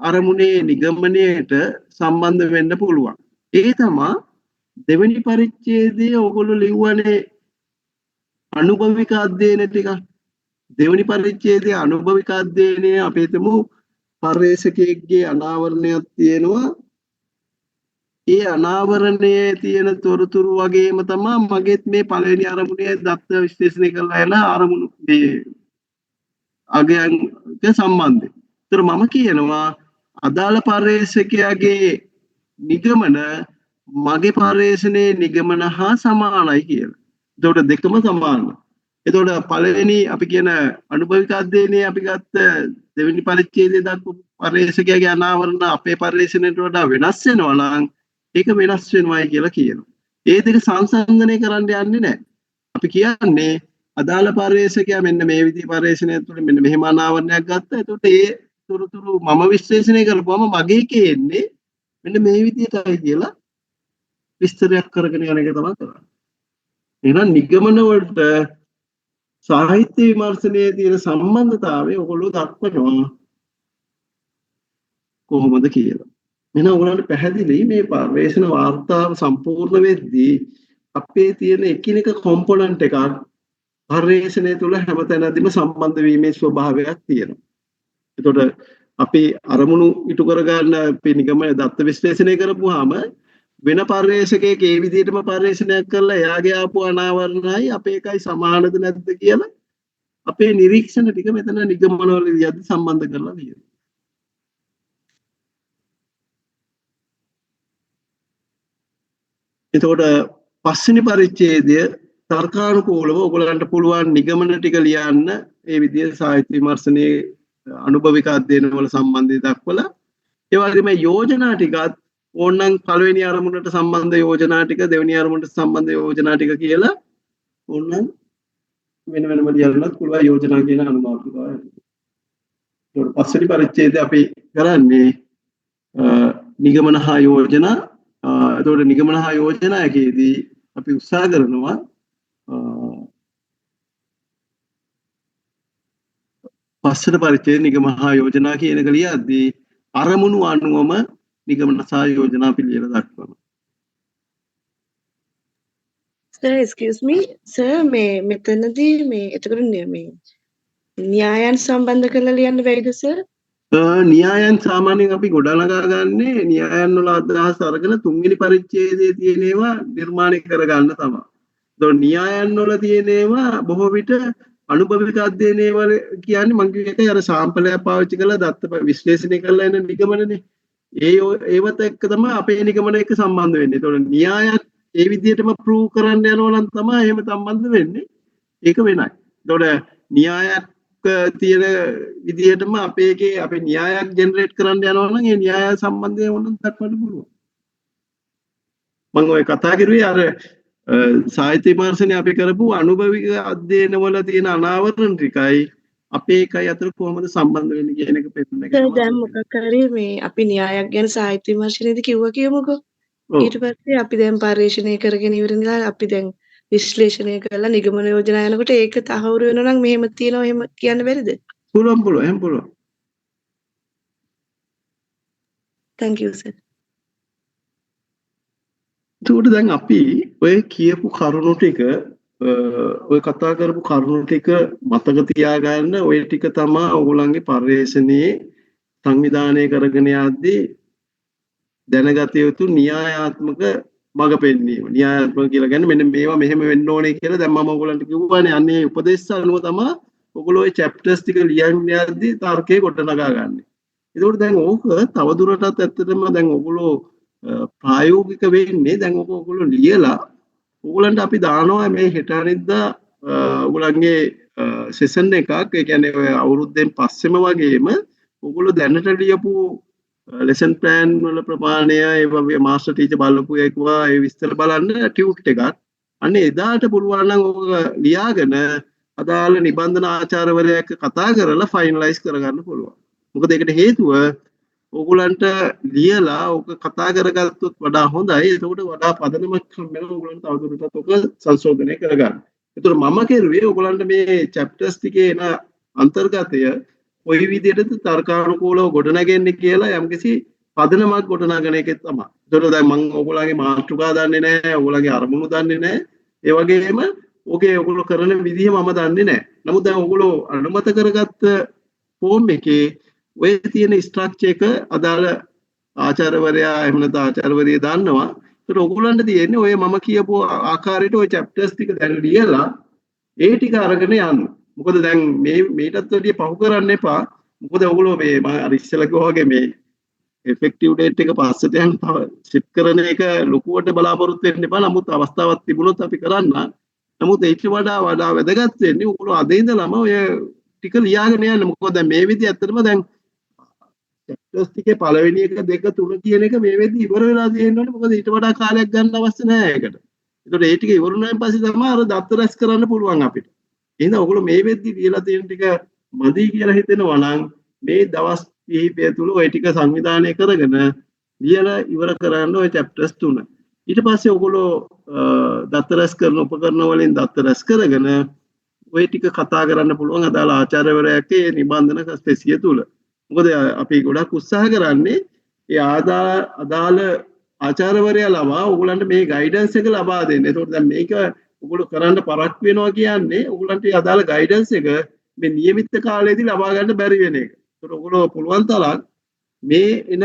[SPEAKER 1] අරමුණේ නිගමනයේට සම්බන්ධ වෙන්න පුළුවන්. ඒ තමයි දෙවෙනි පරිච්ඡේදයේ ඔයගොල්ලෝ ලිව්වනේ අනුභවික අධ්‍යයන ටික. දෙවෙනි පරිච්ඡේදයේ අනුභවික අධ්‍යයනය අපි හිතමු පර්යේෂකයෙක්ගේ අනාවරණයක් තියෙනවා. ඒ අනාවරණයේ තියෙන තොරතුරු වගේම තමයි මගෙත් මේ පළවෙනි අරමුණේ දත්ත විශ්ලේෂණය කරලා යන අරමුණු මේ අගයන්ක සම්බන්ධය. ඒතර මම කියනවා අදාළ පර්යේෂකයාගේ නිගමන මගේ පර්යේෂණයේ නිගමන හා සමානයි කියලා. එතකොට දෙකම සමානයි. එතකොට පළවෙනි අපි කියන අනුභවික අධ්‍යයනයේ අපි ගත්ත දෙවෙනි පරිච්ඡේදයේ දක්වපු පර්යේෂකයාගේ අනාවරණ අපේ පර්යේෂණයට වඩා වෙනස් වෙනවා නම් ඒක වෙනස් වෙනවායි කියලා කියනවා. ඒ දෙක සංසන්දනය කරන්න යන්නේ නැහැ. අපි කියන්නේ අදාළ පර්යේෂකයා මෙන්න මේ විදිහේ පර්යේෂණය තුළ මෙන්න මෙහෙම අනාවරණයක් ගත්තා. එතකොට ඒ තොරතුරු මම විශ්ලේෂණය කරපුවම මගේ එකේ එන්නේ මෙන්න මේ විදිහටයි කියලා විස්තරයක් කරගෙන යන එක තමයි කරන්නේ. එහෙනම් නිගමන වලට සාහිත්‍ය විමර්ශනයේ තියෙන සම්බන්ධතාවය ඔයගොල්ලෝ දක්වනවා කොහොමද කියලා. එහෙනම් ඔයගොල්ලන්ට පැහැදිලි මේ පර්යේෂණ වාර්තාව සම්පූර්ණ වෙද්දී අපේ තියෙන එකිනෙක කොම්පොනන්ට් එකක් පර්යේෂණය තුළ හැමතැනදීම සම්බන්ධ වීමේ ස්වභාවයක් තියෙනවා. එතකොට අපි අරමුණු ඉටු කරගන්න අපි නිගමන දත්ත විශ්ලේෂණය කරපුවාම වෙන පර්යේෂකයෙක් ඒ විදිහටම පර්යේෂණයක් කරලා එයාගේ ආපු අනාවරණයි අපේ එකයි සමානද නැද්ද කියලා අපේ නිරීක්ෂණ ටික මෙතන නිගමනවලදී සම්බන්ධ කරලා තියෙනවා. එතකොට පස්වෙනි පරිච්ඡේදය තර්කානුකූලව ඔයගොල්ලන්ට පුළුවන් නිගමන ටික ලියන්න ඒ විදිහේ සාහිත්‍ය විමර්ශනයේ අනුභවික අධ්‍යයන වල සම්බන්ධය දක්වලා ඒ වගේම යෝජනා ටිකත් ඕනනම් පළවෙනි අරමුණට සම්බන්ධ යෝජනා ටික දෙවෙනි අරමුණට සම්බන්ධ යෝජනා ටික කියලා ඕනනම් වෙන වෙනම ලියන්නත් පුළුවන් යෝජනා කියන අනුමාතිකාව. ඒක පස්වෙනි පරිච්ඡේදය අපි කරන්නේ නිගමන හා යෝජනා. එතකොට නිගමන හා යෝජනායකදී අපි උත්සාහ කරනවා පස්වෙනි පරිච්ඡේදයේ නිගමන හා යෝජනා කියන එක ලියද්දී අරමුණු අනුවම නිගමන සහ යෝජනා පිළිවෙල දක්වනවා.
[SPEAKER 4] Sir, excuse me. Sir, මේ මෙතනදී මේ එතකොට මේ න්‍යායයන් සම්බන්ධ කරලා ලියන්න බැරිද sir?
[SPEAKER 1] න්‍යායයන් සාමාන්‍යයෙන් අපි ගොඩනගා ගන්නේ න්‍යායයන් වල අදහස් අරගෙන තුන්වෙනි පරිච්ඡේදයේ තියෙන ඒවා නිර්මාණය කරගන්න තමයි. ඒතකොට න්‍යායයන් වල තියෙන ඒවා බොහෝ විට අනුභවික අධ්‍යයනයේ වල කියන්නේ මම කිව්ව එකයි අර සාම්පලයක් පාවිච්චි කරලා දත්ත විශ්ලේෂණය කරලා එන නිගමනනේ. ඒවත් එක්ක තමයි අපේ නිගමන එක්ක සම්බන්ධ වෙන්නේ. ඒතකොට න්‍යායක් ඒ විදිහටම ප්‍රූව් කරන්න යනවා නම් තමයි එහෙම සම්බන්ධ වෙන්නේ. ඒක වෙනයි. ඒතකොට න්‍යායක් තියෙන විදිහටම අපේ එකේ අපි න්‍යායක් ජෙනරේට් කරන්න යනවා නම් ඒ න්‍යාය සම්බන්ධයෙන් ඕනනම් දක්වන්න පුළුවන්. මම ඔය කතා කරුවේ අර සාහිත්‍ය විමර්ශනයේ අපි කරපු අනුභවික අධ්‍යයන වල තියෙන අනාවරණ ටිකයි අපේ එකයි අතර කොහොමද සම්බන්ධ වෙන්නේ කියන එක පෙන්නන එක තමයි.
[SPEAKER 4] දැන් මොකක් හරි මේ අපි න්‍යායක් ගැන සාහිත්‍ය විමර්ශනයේදී කිව්වා කියමුකෝ. ඊට පස්සේ අපි දැන් පරිශ්‍රණය කරගෙන ඉවරනලා අපි දැන් විශ්ලේෂණය කරලා නිගමන යෝජනා යනකොට ඒක තහවුරු වෙනවා නම් මෙහෙම තියෙනවා එහෙම කියන්න බැරිද?
[SPEAKER 1] පුළුවන් එහෙම පුළුවන්.
[SPEAKER 4] Thank you sir.
[SPEAKER 1] ඒකට දැන් අපි ඔය කියපු කරුණු ටික ඔය කතා කරපු කරුණු ටික මතක තියාගන්න ඔය ටික තමයි ඔයගොල්ලන්ගේ පරිශ්‍රණයේ සංවිධානය කරගෙන යද්දී දැනගත යුතු න්‍යායාත්මක මඟ පෙන්වීම. න්‍යායාත්මක කියලා කියන්නේ මෙන්න මේවා මෙහෙම වෙන්න ඕනේ කියලා දැන් මම ඔයගොල්ලන්ට කිව්වානේ. අන්නේ උපදේශ අනුව තමයි ඔයගොල්ලෝ ওই chapters ටික ලියන්න යද්දී තර්කේ ගොඩනගා ගන්න. ඒකෝට දැන් ඕක තවදුරටත් ඇත්තටම දැන් ඔයගොල්ලෝ ප්‍රායෝගික වෙන්නේ දැන් ඔයගොල්ලෝ ලියලා ඔයගොල්ලන්ට අපි දානවා මේ හෙට අනිද්දා ඔයගොල්ලන්ගේ සෙෂන් එකක්. ඒ කියන්නේ ඔය අවුරුද්දෙන් පස්සෙම වගේම ඔයගොල්ලෝ දැනට ලියපු lesson plan වල ප්‍රමාණය ඒ වගේ මාස්ටර් ටීචර් බලපු එකවා ඒ විස්තර බලන්න ටියුට් එකක්. අන්න එදාට පුළුවන් නම් ඔක ලියාගෙන අදාළ නිබන්ධන ආචාර්යවරයා එක්ක කතා කරලා ෆයිනලයිස් කරගන්න පුළුවන්. මොකද ඒකට හේතුව ඕගොල්ලන්ට ලියලා ඕක කතා කරගත්තොත් වඩා හොඳයි. ඒකට වඩා පදනමක් හම්බෙනවා ඕගොල්ලන්ට තවදුරටත් ඕක සංශෝධනය කරගන්න. ඒතර මම කෙරුවේ ඕගොල්ලන්ට මේ chapters ටිකේ එන අන්තර්ගතය කොයි විදිහටද තර්කානුකූලව ගොඩනගන්නේ කියලා යම්කිසි පදනමක් ගොඩනගන එකේ තමයි. ඒතකොට දැන් මම ඔයගොල්ලන්ගේ මාතෘකා දන්නේ නැහැ, ඔයගොල්ලන්ගේ අරමුණු දන්නේ නැහැ. ඒ වගේම ඔයගොල්ලෝ කරන විදිහ මම දන්නේ නැහැ. නමුත් දැන් ඔයගොල්ලෝ අනුමත කරගත්ත ෆෝම් එකේ ඔය තියෙන ස්ට්‍රක්චර් එක අදාළ ආචාර්යවරයා එහෙම නැත්නම් ආචාර්යවරිය දන්නවා. ඒතකොට ඔයගොල්ලන්ට තියෙන්නේ ඔය මම කියපු ආකාරයට ඔය චැප්ටර්ස් ටික දැන් ලියලා ඒ ටික අරගෙන යන්න. මොකද දැන් මේකටත් වැඩිය පහු කරන්න එපා. මොකද ඔයගොල්ලෝ මේ මම අර ඉස්සෙල්ලා කිව්වා වගේ මේ effective date එක පස්සට යන තව set කරන එක ලොකුවට බලාපොරොත්තු වෙන්න එපා. නමුත් අවස්ථාවක් තිබුණොත් අපි කරන්න. නමුත් ඒට වඩා වැදගත් වෙන්නේ ඔයගොල්ලෝ අද ඉඳලම ඔය ටික ලියාගෙන යන්න. මොකද දැන් මේ විදිහ ඇත්තටම දැන් chapters ටිකේ පළවෙනි එක දෙක තුන කියන එක මේ වෙද්දි ඉවර වෙලා තියෙනවනේ. මොකද ඊට වඩා කාලයක් ගන්න අවශ්‍ය නැහැ ඒකට. ඒතකොට ඒ ටික ඉවරුනායින් පස්සේ තමයි අර දත්ත රැස් කරන්න පුළුවන් අපිට. එහෙනම් ඔයගොල්ලෝ මේ වෙද්දි ලියලා තියෙන ටික මදි කියලා හිතෙනවා නම් මේ දවස් කිහිපය තුල ওই ටික සංවිධානය කරගෙන ලියලා ඉවර කරන්න ওই chapters තුන. ඊට පස්සේ ඔයගොල්ලෝ දත්ත රැස් කරන උපකරණ වලින් දත්ත රැස් කරගෙන ওই ටික කතා කරන්න පුළුවන් අදාළ ආචාර්යවරයාගේ නිබන්ධන ස්පෙසිය තුල. මොකද අපි ගොඩක් උත්සාහ කරන්නේ ඒ අදාළ ආචාර්යවරයා ලබා ඔයගොල්ලන්ට මේ ගයිඩන්ස් එක ලබා දෙන්න. ඒතකොට දැන් මේක ඔයගොල්ලෝ කරන්න පරක්කු වෙනවා කියන්නේ ඔයගොල්ලන්ට අදාළ ගයිඩන්ස් එක මේ નિયમિત කාලයේදී ලබා ගන්න බැරි වෙන එක. ඒතකොට ඔයගොල්ලෝ පුළුවන් තරම් මේ එන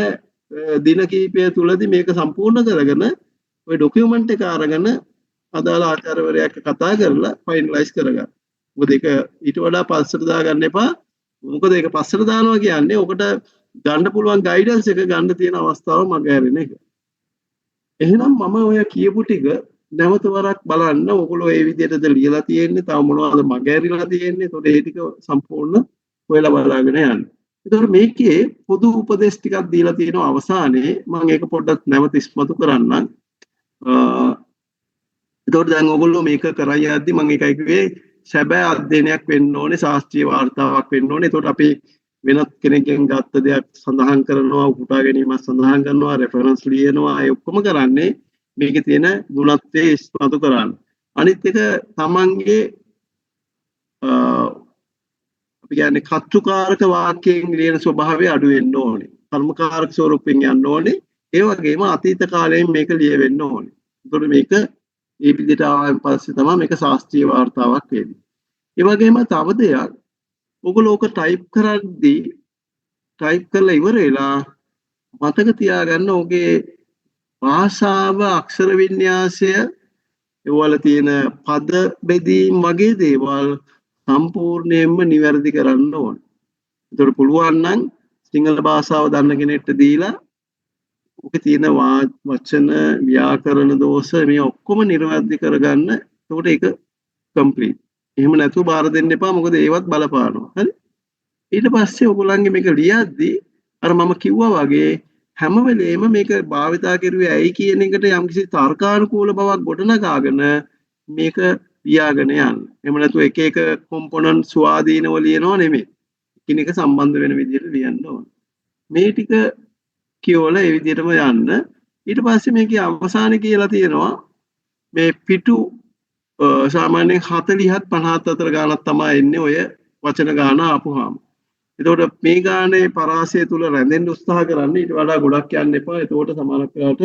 [SPEAKER 1] දින කිහිපය තුලදී මේක සම්පූර්ණ කරගෙන ඔය ડોකියුමන්ට් එක අරගෙන අදාළ ආචාර්යවරයාට කතා කරලා ෆයිනලයිස් කරගන්න. මොකද ඒක ඊට වඩා පස්සට දාගන්න එපා. මොකද ඒක පස්සට දානවා කියන්නේ ඔකට ගන්න පුළුවන් ගයිඩන්ස් එක ගන්න තියෙන අවස්ථාව මගහැරෙන එක. එහෙනම් මම ඔය කියපු ටික නැවත වරක් බලන්න. ඔයගොල්ලෝ ඒ විදිහටද ලියලා තියෙන්නේ? තව මොනවද මගහැරිලා තියෙන්නේ? ඒතකොට ඒ ටික සම්පූර්ණ හොයලා බලාගෙන යන්න. ඒතකොට මේකේ පොදු උපදේශ ටිකක් දීලා තියෙනවා අවසානයේ. මම ඒක පොඩ්ඩක් නැවත ඉස්මතු කරන්නම්. ඒතකොට දැන් ඔයගොල්ලෝ මේක කරයි යද්දි මම එකයි කිව්වේ සැබෑ අධ්‍යයනයක් වෙන්න ඕනේ, ශාස්ත්‍රීය වාර්තාවක් වෙන්න ඕනේ. ඒතකොට අපි වෙනත් කෙනෙක්ගෙන් ගත්ත දෙයක් සඳහන් කරනවා, උපුටා ගැනීමක් සඳහන් කරනවා, රෙෆරන්ස් ලියනවා. ඒ ඔක්කොම කරන්නේ මේකේ තියෙන ගුණත්වයේ ඉස්මතු කරන්න. අනිත් එක තමන්ගේ අපි කියන්නේ කර්තෘකාරක වාක්‍යයෙන් ලියන ස්වභාවය අඩු වෙන්න ඕනේ. කර්මකාරක ස්වරූපයෙන් යන්න ඕනේ. ඒ වගේම අතීත කාලයෙන් මේක ලියවෙන්න ඕනේ. ඒතකොට මේක මේ විදිහට ආවන් පස්සේ තමයි මේක ශාස්ත්‍රීය වාර්තාවක් වෙන්නේ. ඒ වගේම තව දෙයක් ඔයගොල්ලෝ ඔක ටයිප් කරද්දී ටයිප් කරලා ඉවර වෙලා මතක තියාගන්න ඔගේ භාෂාව, අක්ෂර වින්‍යාසය, ඒවල තියෙන පද බෙදීම් වගේ දේවල් සම්පූර්ණයෙන්ම නිවැරදි කරන්න ඕන. ඒතකොට පුළුවන් නම් සිංහල භාෂාව දන්න කෙනෙක්ට දීලා ඔකේ තියෙන වචන, ව්‍යාකරණ දෝෂ මේ ඔක්කොම නිර්වැරදි කරගන්න. එතකොට ඒක කම්ප්ලීට්. එහෙම නැතුව බාර දෙන්න එපා. මොකද ඒවත් බලපානවා. හරි? ඊට පස්සේ ඔයගොල්ලන්ගේ මේක ලියද්දී අර මම කිව්වා වගේ හැම වෙලේම මේක භාවිතා කරුවේ ඇයි කියන එකට යම්කිසි තර්කානුකූල බවක් ගොඩනගාගෙන මේක ලියාගෙන යන්න. එහෙම නැතුව එක එක කොම්පොනන්ට් ස්වාධීනව ලියනව නෙමෙයි. එකිනෙක සම්බන්ධ වෙන විදිහට ලියන්න ඕන. මේ ටික කියවලා ඒ විදිහටම යන්න. ඊට පස්සේ මේකේ අවසානයේ කියලා තියෙනවා මේ පිටු සාමාන්‍යයෙන් 40ත් 50ත් අතර ගානක් තමයි එන්නේ ඔය වචන ගාන ආපුවාම. එතකොට මේ ගානේ පරාසය තුල රැඳෙන්න උත්සාහ කරන්න. ඊට වඩා ගොඩක් යන්න එපා. එතකොට සමානක් වෙලාවට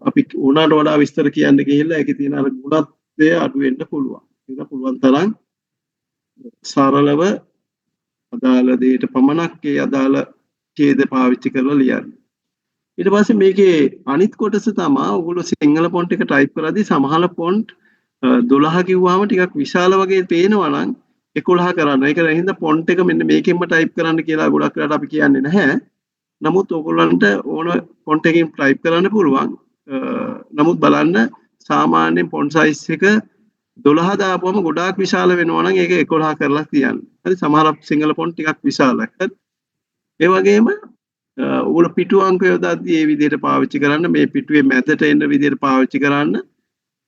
[SPEAKER 1] අපි උනාට වඩා විස්තර කියන්න ගිහිල්ලා ඒකේ තියෙන අර ගුණත්වය අඩු වෙන්න පුළුවන්. ඒක පුළුවන් තරම් සරලව අදාළ දෙයට පමණක් ඒ අදාළ ඡේද පාවිච්චි කරලා ලියන්න. ඊට පස්සේ මේකේ අනිත් කොටස තමයි ඔයගොල්ලෝ සිංහල ෆොන්ට් එක ටයිප් කරද්දී සමහර ෆොන්ට් 12 කිව්වම ටිකක් විශාල වගේ පේනවා නම් 11 කරන්න. ඒක හින්දා ෆොන්ට් එක මෙන්න මේකෙන්ම ටයිප් කරන්න කියලා ගොඩක් වෙලාවට අපි කියන්නේ නැහැ. නමුත් ඔයගොල්ලන්ට ඕන ෆොන්ට් එකකින් ටයිප් කරන්න පුළුවන්. නමුත් බලන්න සාමාන්‍ය ෆොන්ට් සයිස් එක 12 දාපුවම ගොඩාක් විශාල වෙනවා නම් ඒක 11 කරලා තියන්න. හරි සමහර සිංහල ෆොන්ට් ටිකක් විශාලයි. හරි. ඒ වගේම ඔයගොල්ලෝ පිටු අංක යොදද්දී මේ විදිහට පාවිච්චි කරන්න. මේ පිටුවේ මැදට එන විදිහට පාවිච්චි කරන්න.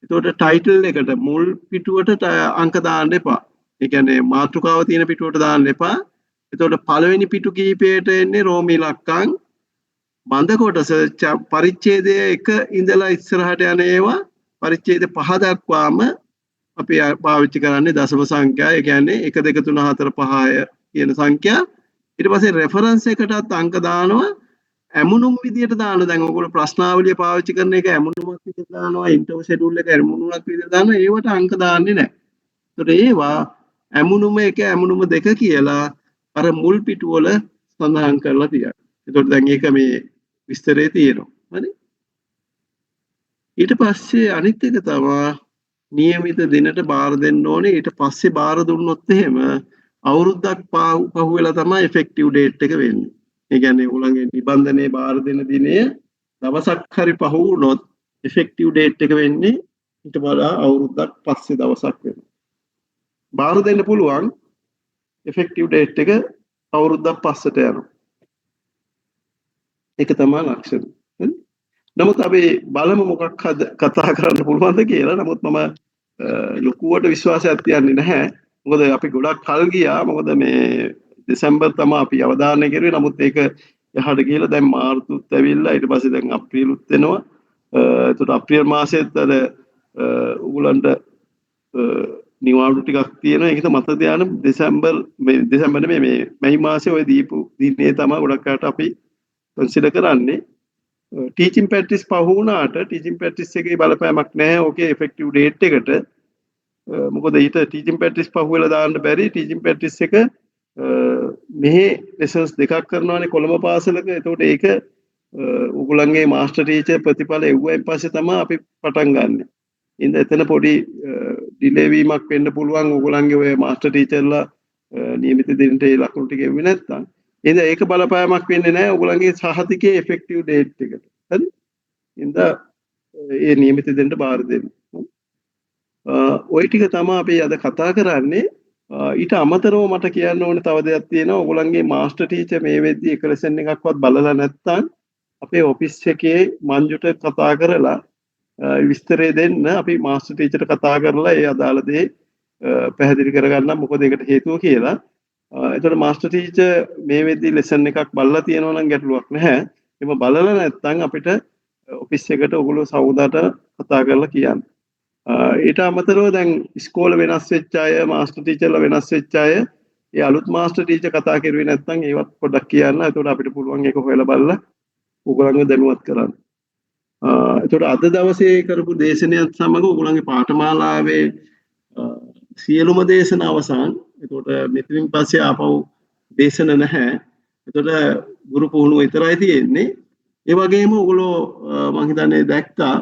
[SPEAKER 1] එතකොට ටයිටල් එකට මුල් පිටුවට අංක දාන්න එපා. ඒ කියන්නේ මාතෘකාව තියෙන පිටුවට දාන්න එපා. එතකොට පළවෙනි පිටු කිහිපයට එන්නේ රෝමී ඉලක්කම්. බඳ කොටස පරිච්ඡේදය 1 ඉඳලා ඉස්සරහට යන ඒවා පරිච්ඡේද 5 දක්වාම අපි පාවිච්චි කරන්නේ දශම සංඛ්‍යා. ඒ කියන්නේ 1 2 3 4 5 කියන සංඛ්‍යා. ඊට පස්සේ රෙෆරන්ස් එකටත් අංක දානවා. ඇමුණුම් විදියට දාන දැන් ඔයගොල්ලෝ ප්‍රශ්නාවලිය පාවිච්චි කරන එක ඇමුණුමක් විදියට දානවා ඉන්ටර්වල් ෂෙඩියුල් එක ඇමුණුමක් විදියට දානවා ඒවට අංක දාන්නේ නැහැ. ඒතකොට ඒවා ඇමුණුම එක ඇමුණුම දෙක කියලා අර මුල් පිටුවල සඳහන් කරලා තියෙනවා. ඒතකොට දැන් ඒක මේ විස්තරේ තියෙනවා. හරි? ඊට පස්සේ අනිත් එක තමයි નિયમિત දිනට බාර දෙන්න ඕනේ. ඊට පස්සේ බාර දුන්නොත් එහෙම අවුරුද්දක් පහු වෙලා තමයි ඉෆෙක්ටිව් ඩේට් එක වෙන්නේ. ඒ කියන්නේ ඔයගොල්ලන්ගේ නිබන්ධනයේ බාර දෙන දිනය දවසක් හරි පහු වුණොත් ඉෆෙක්ටිව් ඩේට් එක වෙන්නේ ඊට වඩා අවුරුද්දක් පස්සේ දවසක් වෙනවා. බාර දෙන්න පුළුවන් ඉෆෙක්ටිව් ඩේට් එක අවුරුද්දක් පස්සට යනවා. ඒක තමයි ලක්ෂණ. හරි? නමුත් අපි බලමු මොකක් හද කතා කරන්න පුළුවන්ද කියලා. නමුත් මම ලොකුවට විශ්වාසයක් තියන්නේ නැහැ. මොකද අපි ගොඩක් කල් ගියා. මොකද මේ දෙසැම්බර් තමයි අපි අවධානය කෙරුවේ. නමුත් ඒක එහාට ගිහලා දැන් මාර්තුත් ඇවිල්ලා ඊට පස්සේ දැන් අප්‍රේලුත් වෙනවා. එතකොට අප්‍රේල් මාසෙත් අර උගලන්ට නිවාඩු ටිකක් තියෙනවා. ඒකද මත ධානය දෙසැම්බර් නෙමෙයි මේ මැයි මාසේ ওই දීපු දිනේ තමයි ගොඩක් අයට අපි කන්සිඩර් කරන්නේ. ටීචින් ප්‍රැක්ටිස් පහ වුණාට ටීචින් ප්‍රැක්ටිස් එකේ බලපෑමක් නැහැ. ඕකේ ඉෆෙක්ටිව් ඩේට් එකට. මොකද ඊට ටීචින් ප්‍රැක්ටිස් පහ වෙලා දාන්න බැරි. ටීචින් ප්‍රැක්ටිස් එක මෙහි ලෙසන්ස් දෙකක් කරනවානේ කොළඹ පාසලක. එතකොට ඒක උගලන්ගේ මාස්ටර් ටීචර් ප්‍රතිඵල එව්වයින් පස්සේ තමයි අපි පටන් ගන්නෙ. ඉතින් එතන පොඩි ඩිලේ වීමක් වෙන්න පුළුවන්. උගලන්ගේ ඔය මාස්ටර් ටීචර්ලා નિયમિત දිනට ඒ ලකුණු ටික එව්වේ නැත්නම්. ඉතින් ඒක බලපෑමක් වෙන්නේ නැහැ ඔයගොල්ලන්ගේ සහතිකයේ ඉෆෙක්ටිව් ඩේට් එකට. හරි? ඉතින් ඒ નિયમિત දෙන්න බාර දෙන්න. ওই ටික තමයි අපි අද කතා කරන්නේ. ඊට අමතරව මට කියන්න ඕනේ තව දෙයක් තියෙනවා. ඔයගොල්ලන්ගේ මාස්ටර් ටීචර් මේ වෙද්දී එක ලෙසන් එකක්වත් බලලා නැත්නම් අපේ ඔෆිස් එකේ මංජුට කතා කරලා විස්තරය දෙන්න. අපි මාස්ටර් ටීචර්ට කතා කරලා ඒ අදාළ දේ පැහැදිලි කරගන්න මොකද ඒකට හේතුව කියලා. එතකොට මාස්ටර් ටීචර් මේ වෙද්දී ලෙසන් එකක් බලලා තියෙනවා නම් ගැටලුවක් නැහැ. එහෙම බලලා නැත්නම් අපිට ඔෆිස් එකට ඔයගොල්ලෝ සවුදාට කතා කරලා කියන්න. ඊට අමතරව දැන් ඉස්කෝල වෙනස් වෙච්ච අය මාස්ටර් ටීචර්ලා වෙනස් වෙච්ච අය ඒ අලුත් මාස්ටර් ටීචර් කතා කරුවේ නැත්නම් ඒවත් පොඩ්ඩක් කියන්න. එතකොට අපිට පුළුවන් ඒක හොයලා බලලා ඔයගොල්ලන්ව දැනුවත් කරන්න. එතකොට අද දවසේ කරපු දේශනයත් සමග ඔයගොල්ලන්ගේ පාඨමාලාවේ සියලුම දේශන අවසන්. එතකොට මෙතනින් පස්සේ ආපහු දේශන නැහැ. එතකොට ගුරු පුහුණුව විතරයි තියෙන්නේ. ඒ වගේම ඔයගොල්ලෝ මම හිතන්නේ දැක්කා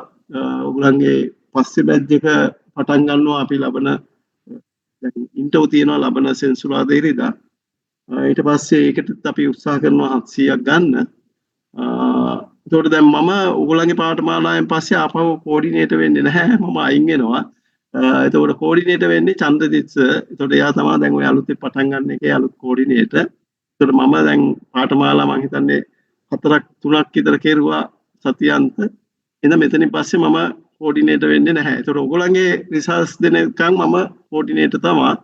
[SPEAKER 1] ඔයගොල්ලන්ගේ පස්සේ බැච් එක පටන් ගන්නවා අපි ලබන දැන් ඉන්ටර්ව් තියෙනවා ලබන සෙන්සුරාදා ඉරිදා. ඊට පස්සේ ඒකටත් අපි උත්සාහ කරනවා 700ක් ගන්න. එතකොට දැන් මම ඔයගොල්ලන්ගේ පාඨමාලාවෙන් පස්සේ ආපහු කෝඩිනේටර් වෙන්නේ නැහැ. මම අයින් වෙනවා. එතකොට කෝඩිනේටර් වෙන්නේ චන්ද්‍රදිත් සර්. එතකොට එයා තමයි දැන් ඔය අලුතෙන් පටන් ගන්න එකේ අලුත් කෝඩිනේටර්. එතකොට මම දැන් පාඨමාලා මම හිතන්නේ 4-3ක් විතර කෙරුවා සතියන්ත. එහෙනම් මෙතනින් පස්සේ මම කෝඩිනේටර් වෙන්නේ නැහැ. එතකොට ඔයගොල්ලන්ගේ රිසර්ච් දෙනකන් මම කෝඩිනේටර් තමයි.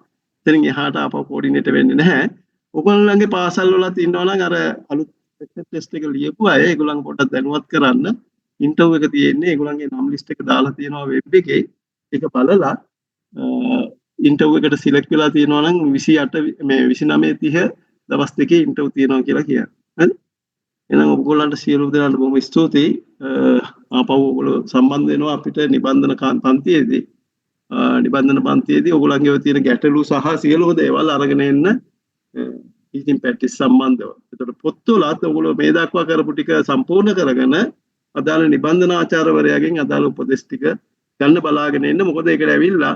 [SPEAKER 1] එතනින් එහාට ආපහු කෝඩිනේටර් වෙන්නේ නැහැ. ඔයගොල්ලන්ගේ පාසල් වලත් ඉන්නවා නම් අර අලුත් ටෙස්ට් එක ලියපු අය ඒගොල්ලන් පොඩ්ඩක් දැනුවත් කරන්න. ඉන්ටර්ව් එක තියෙන්නේ ඒගොල්ලන්ගේ නම් ලිස්ට් එක දාලා තියෙනවා වෙබ් එකේ. ඒක බලලා ඉන්ටර්ව් එකට සිලෙක්ට් වෙලා තියෙනවා නම් 28 මේ 29 30 දවස් දෙකේ ඉන්ටර්ව් තියෙනවා කියලා කියන්න. හරි? එහෙනම් ඔයගොල්ලන්ට සියලු දෙනාට බොහොම ස්තුතියි. ආපහු ඔයගොල්ලෝ සම්බන්ධ වෙනවා අපිට නිබන්ධන පන්තියේදී. නිබන්ධන පන්තියේදී ඔයගොල්ලන්ගේ ඔය තියෙන ගැටලු සහ සියලුම දේවල් අරගෙන එන්න ටීචින් ප්‍රැක්ටිස් සම්බන්ධව. ඒතකොට පොත්වලත් ඔයගොල්ලෝ මේ දක්වා කරපු ටික සම්පූර්ණ කරගෙන අදාළ නිබන්ධන ආචාර්යවරයාගෙන් අදාළ උපදෙස් ටික ගන්න බලාගෙන ඉන්න. මොකද ඒකට ඇවිල්ලා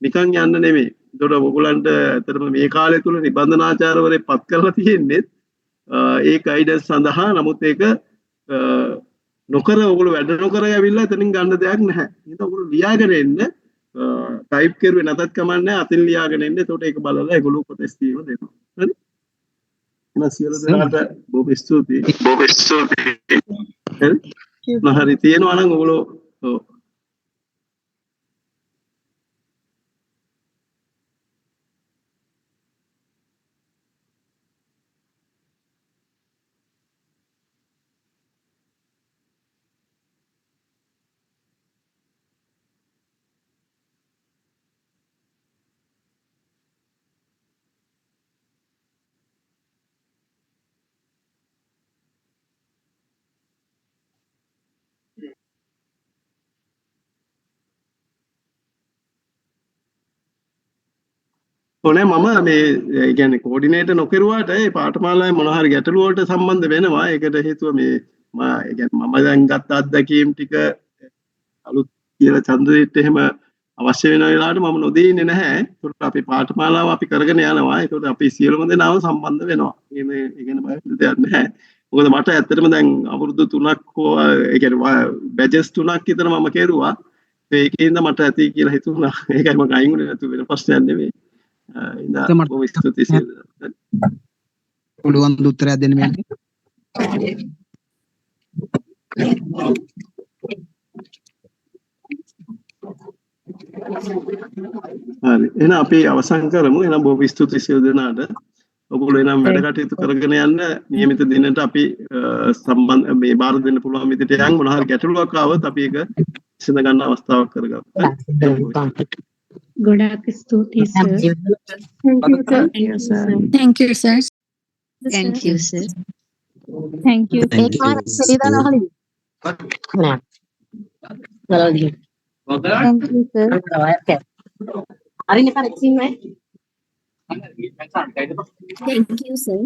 [SPEAKER 1] නිකන් යන්න නෙමෙයි. ඒතකොට ඔයගොල්ලන්ට ඇත්තටම මේ කාලය තුල නිබන්ධන ආචාර්යවරයෙක් පත් කරලා තියෙන්නේ ඒ ගයිඩන්ස් සඳහා. නමුත් ඒක නොකර ඔයගොල්ලෝ වැඩ නොකර ඇවිල්ලා එතනින් ගන්න දෙයක් නැහැ. ඒක ඔයගොල්ලෝ ලියාගෙන එන්න. ටයිප් කරුවේ නැතත් කමන්නේ අතින් ලියාගෙන එන්න. එතකොට ඒක බලලා ඒගොල්ලෝ උපදෙස් දීලා දෙනවා. හරි? එහෙනම් සියලු දෙනාට බොහොම ස්තුතියි. හරි? හරි තියෙනවා නම් ඔයගොල්ලෝ ඕනේ මම මේ ඒ කියන්නේ කෝඩිනේටර් නොකරුවාට ඒ පාඨමාලාවේ මොන හරි ගැටලු වලට සම්බන්ධ වෙනවා. ඒකට හේතුව මේ ඒ කියන්නේ මම දැන් ගත්ත අත්දැකීම් ටික අලුත් කියලා චන්ද්‍රදීප්ට එහෙම අවශ්‍ය වෙන වෙලාවට මම නොදී ඉන්නේ නැහැ. ඒකට අපි පාඨමාලාව අපි කරගෙන යනවා. ඒකට අපි සියලුම දෙනාම සම්බන්ධ වෙනවා. මේ ගැන බය වෙන්න දෙයක් නැහැ. මොකද මට ඇත්තටම දැන් අවුරුදු 3ක් හෝ ඒ කියන්නේ බැචස් 3ක් විතර මම කෙරුවා. ඒකෙන්ද මට ඇති කියලා හිතුණා. ඒකයි මම අයින් වුණේ නැතු වෙන ප්‍රශ්නයක් නෙමෙයි. බොහොම ස්තුතියි සියලු දෙනාට.
[SPEAKER 5] පුළුවන් උත්තරයක් දෙන්න මේ.
[SPEAKER 1] හරි. එහෙනම් අපි අවසන් කරමු. එහෙනම් බොහොම ස්තුතියි සියලු දෙනාට. ඔයගොල්ලෝ එනම් වැඩ කටයුතු කරගෙන යන්න નિયમિત දිනට අපි සම්බන්ධ මේ බාර දෙන්න පුළුවන් විදිහට යන් මොන හරි ගැටලුවක් ආවොත් අපි ඒක විසඳ ගන්න අවස්ථාවක් කරගමු.
[SPEAKER 2] ගොඩාක් ස්තුතියි sir.
[SPEAKER 6] Thank you, sir.
[SPEAKER 2] Thank you sir.
[SPEAKER 6] Thank you.
[SPEAKER 7] Thank you.
[SPEAKER 6] Thank you, sir.
[SPEAKER 7] Hari ini kan
[SPEAKER 6] Thank you, sir.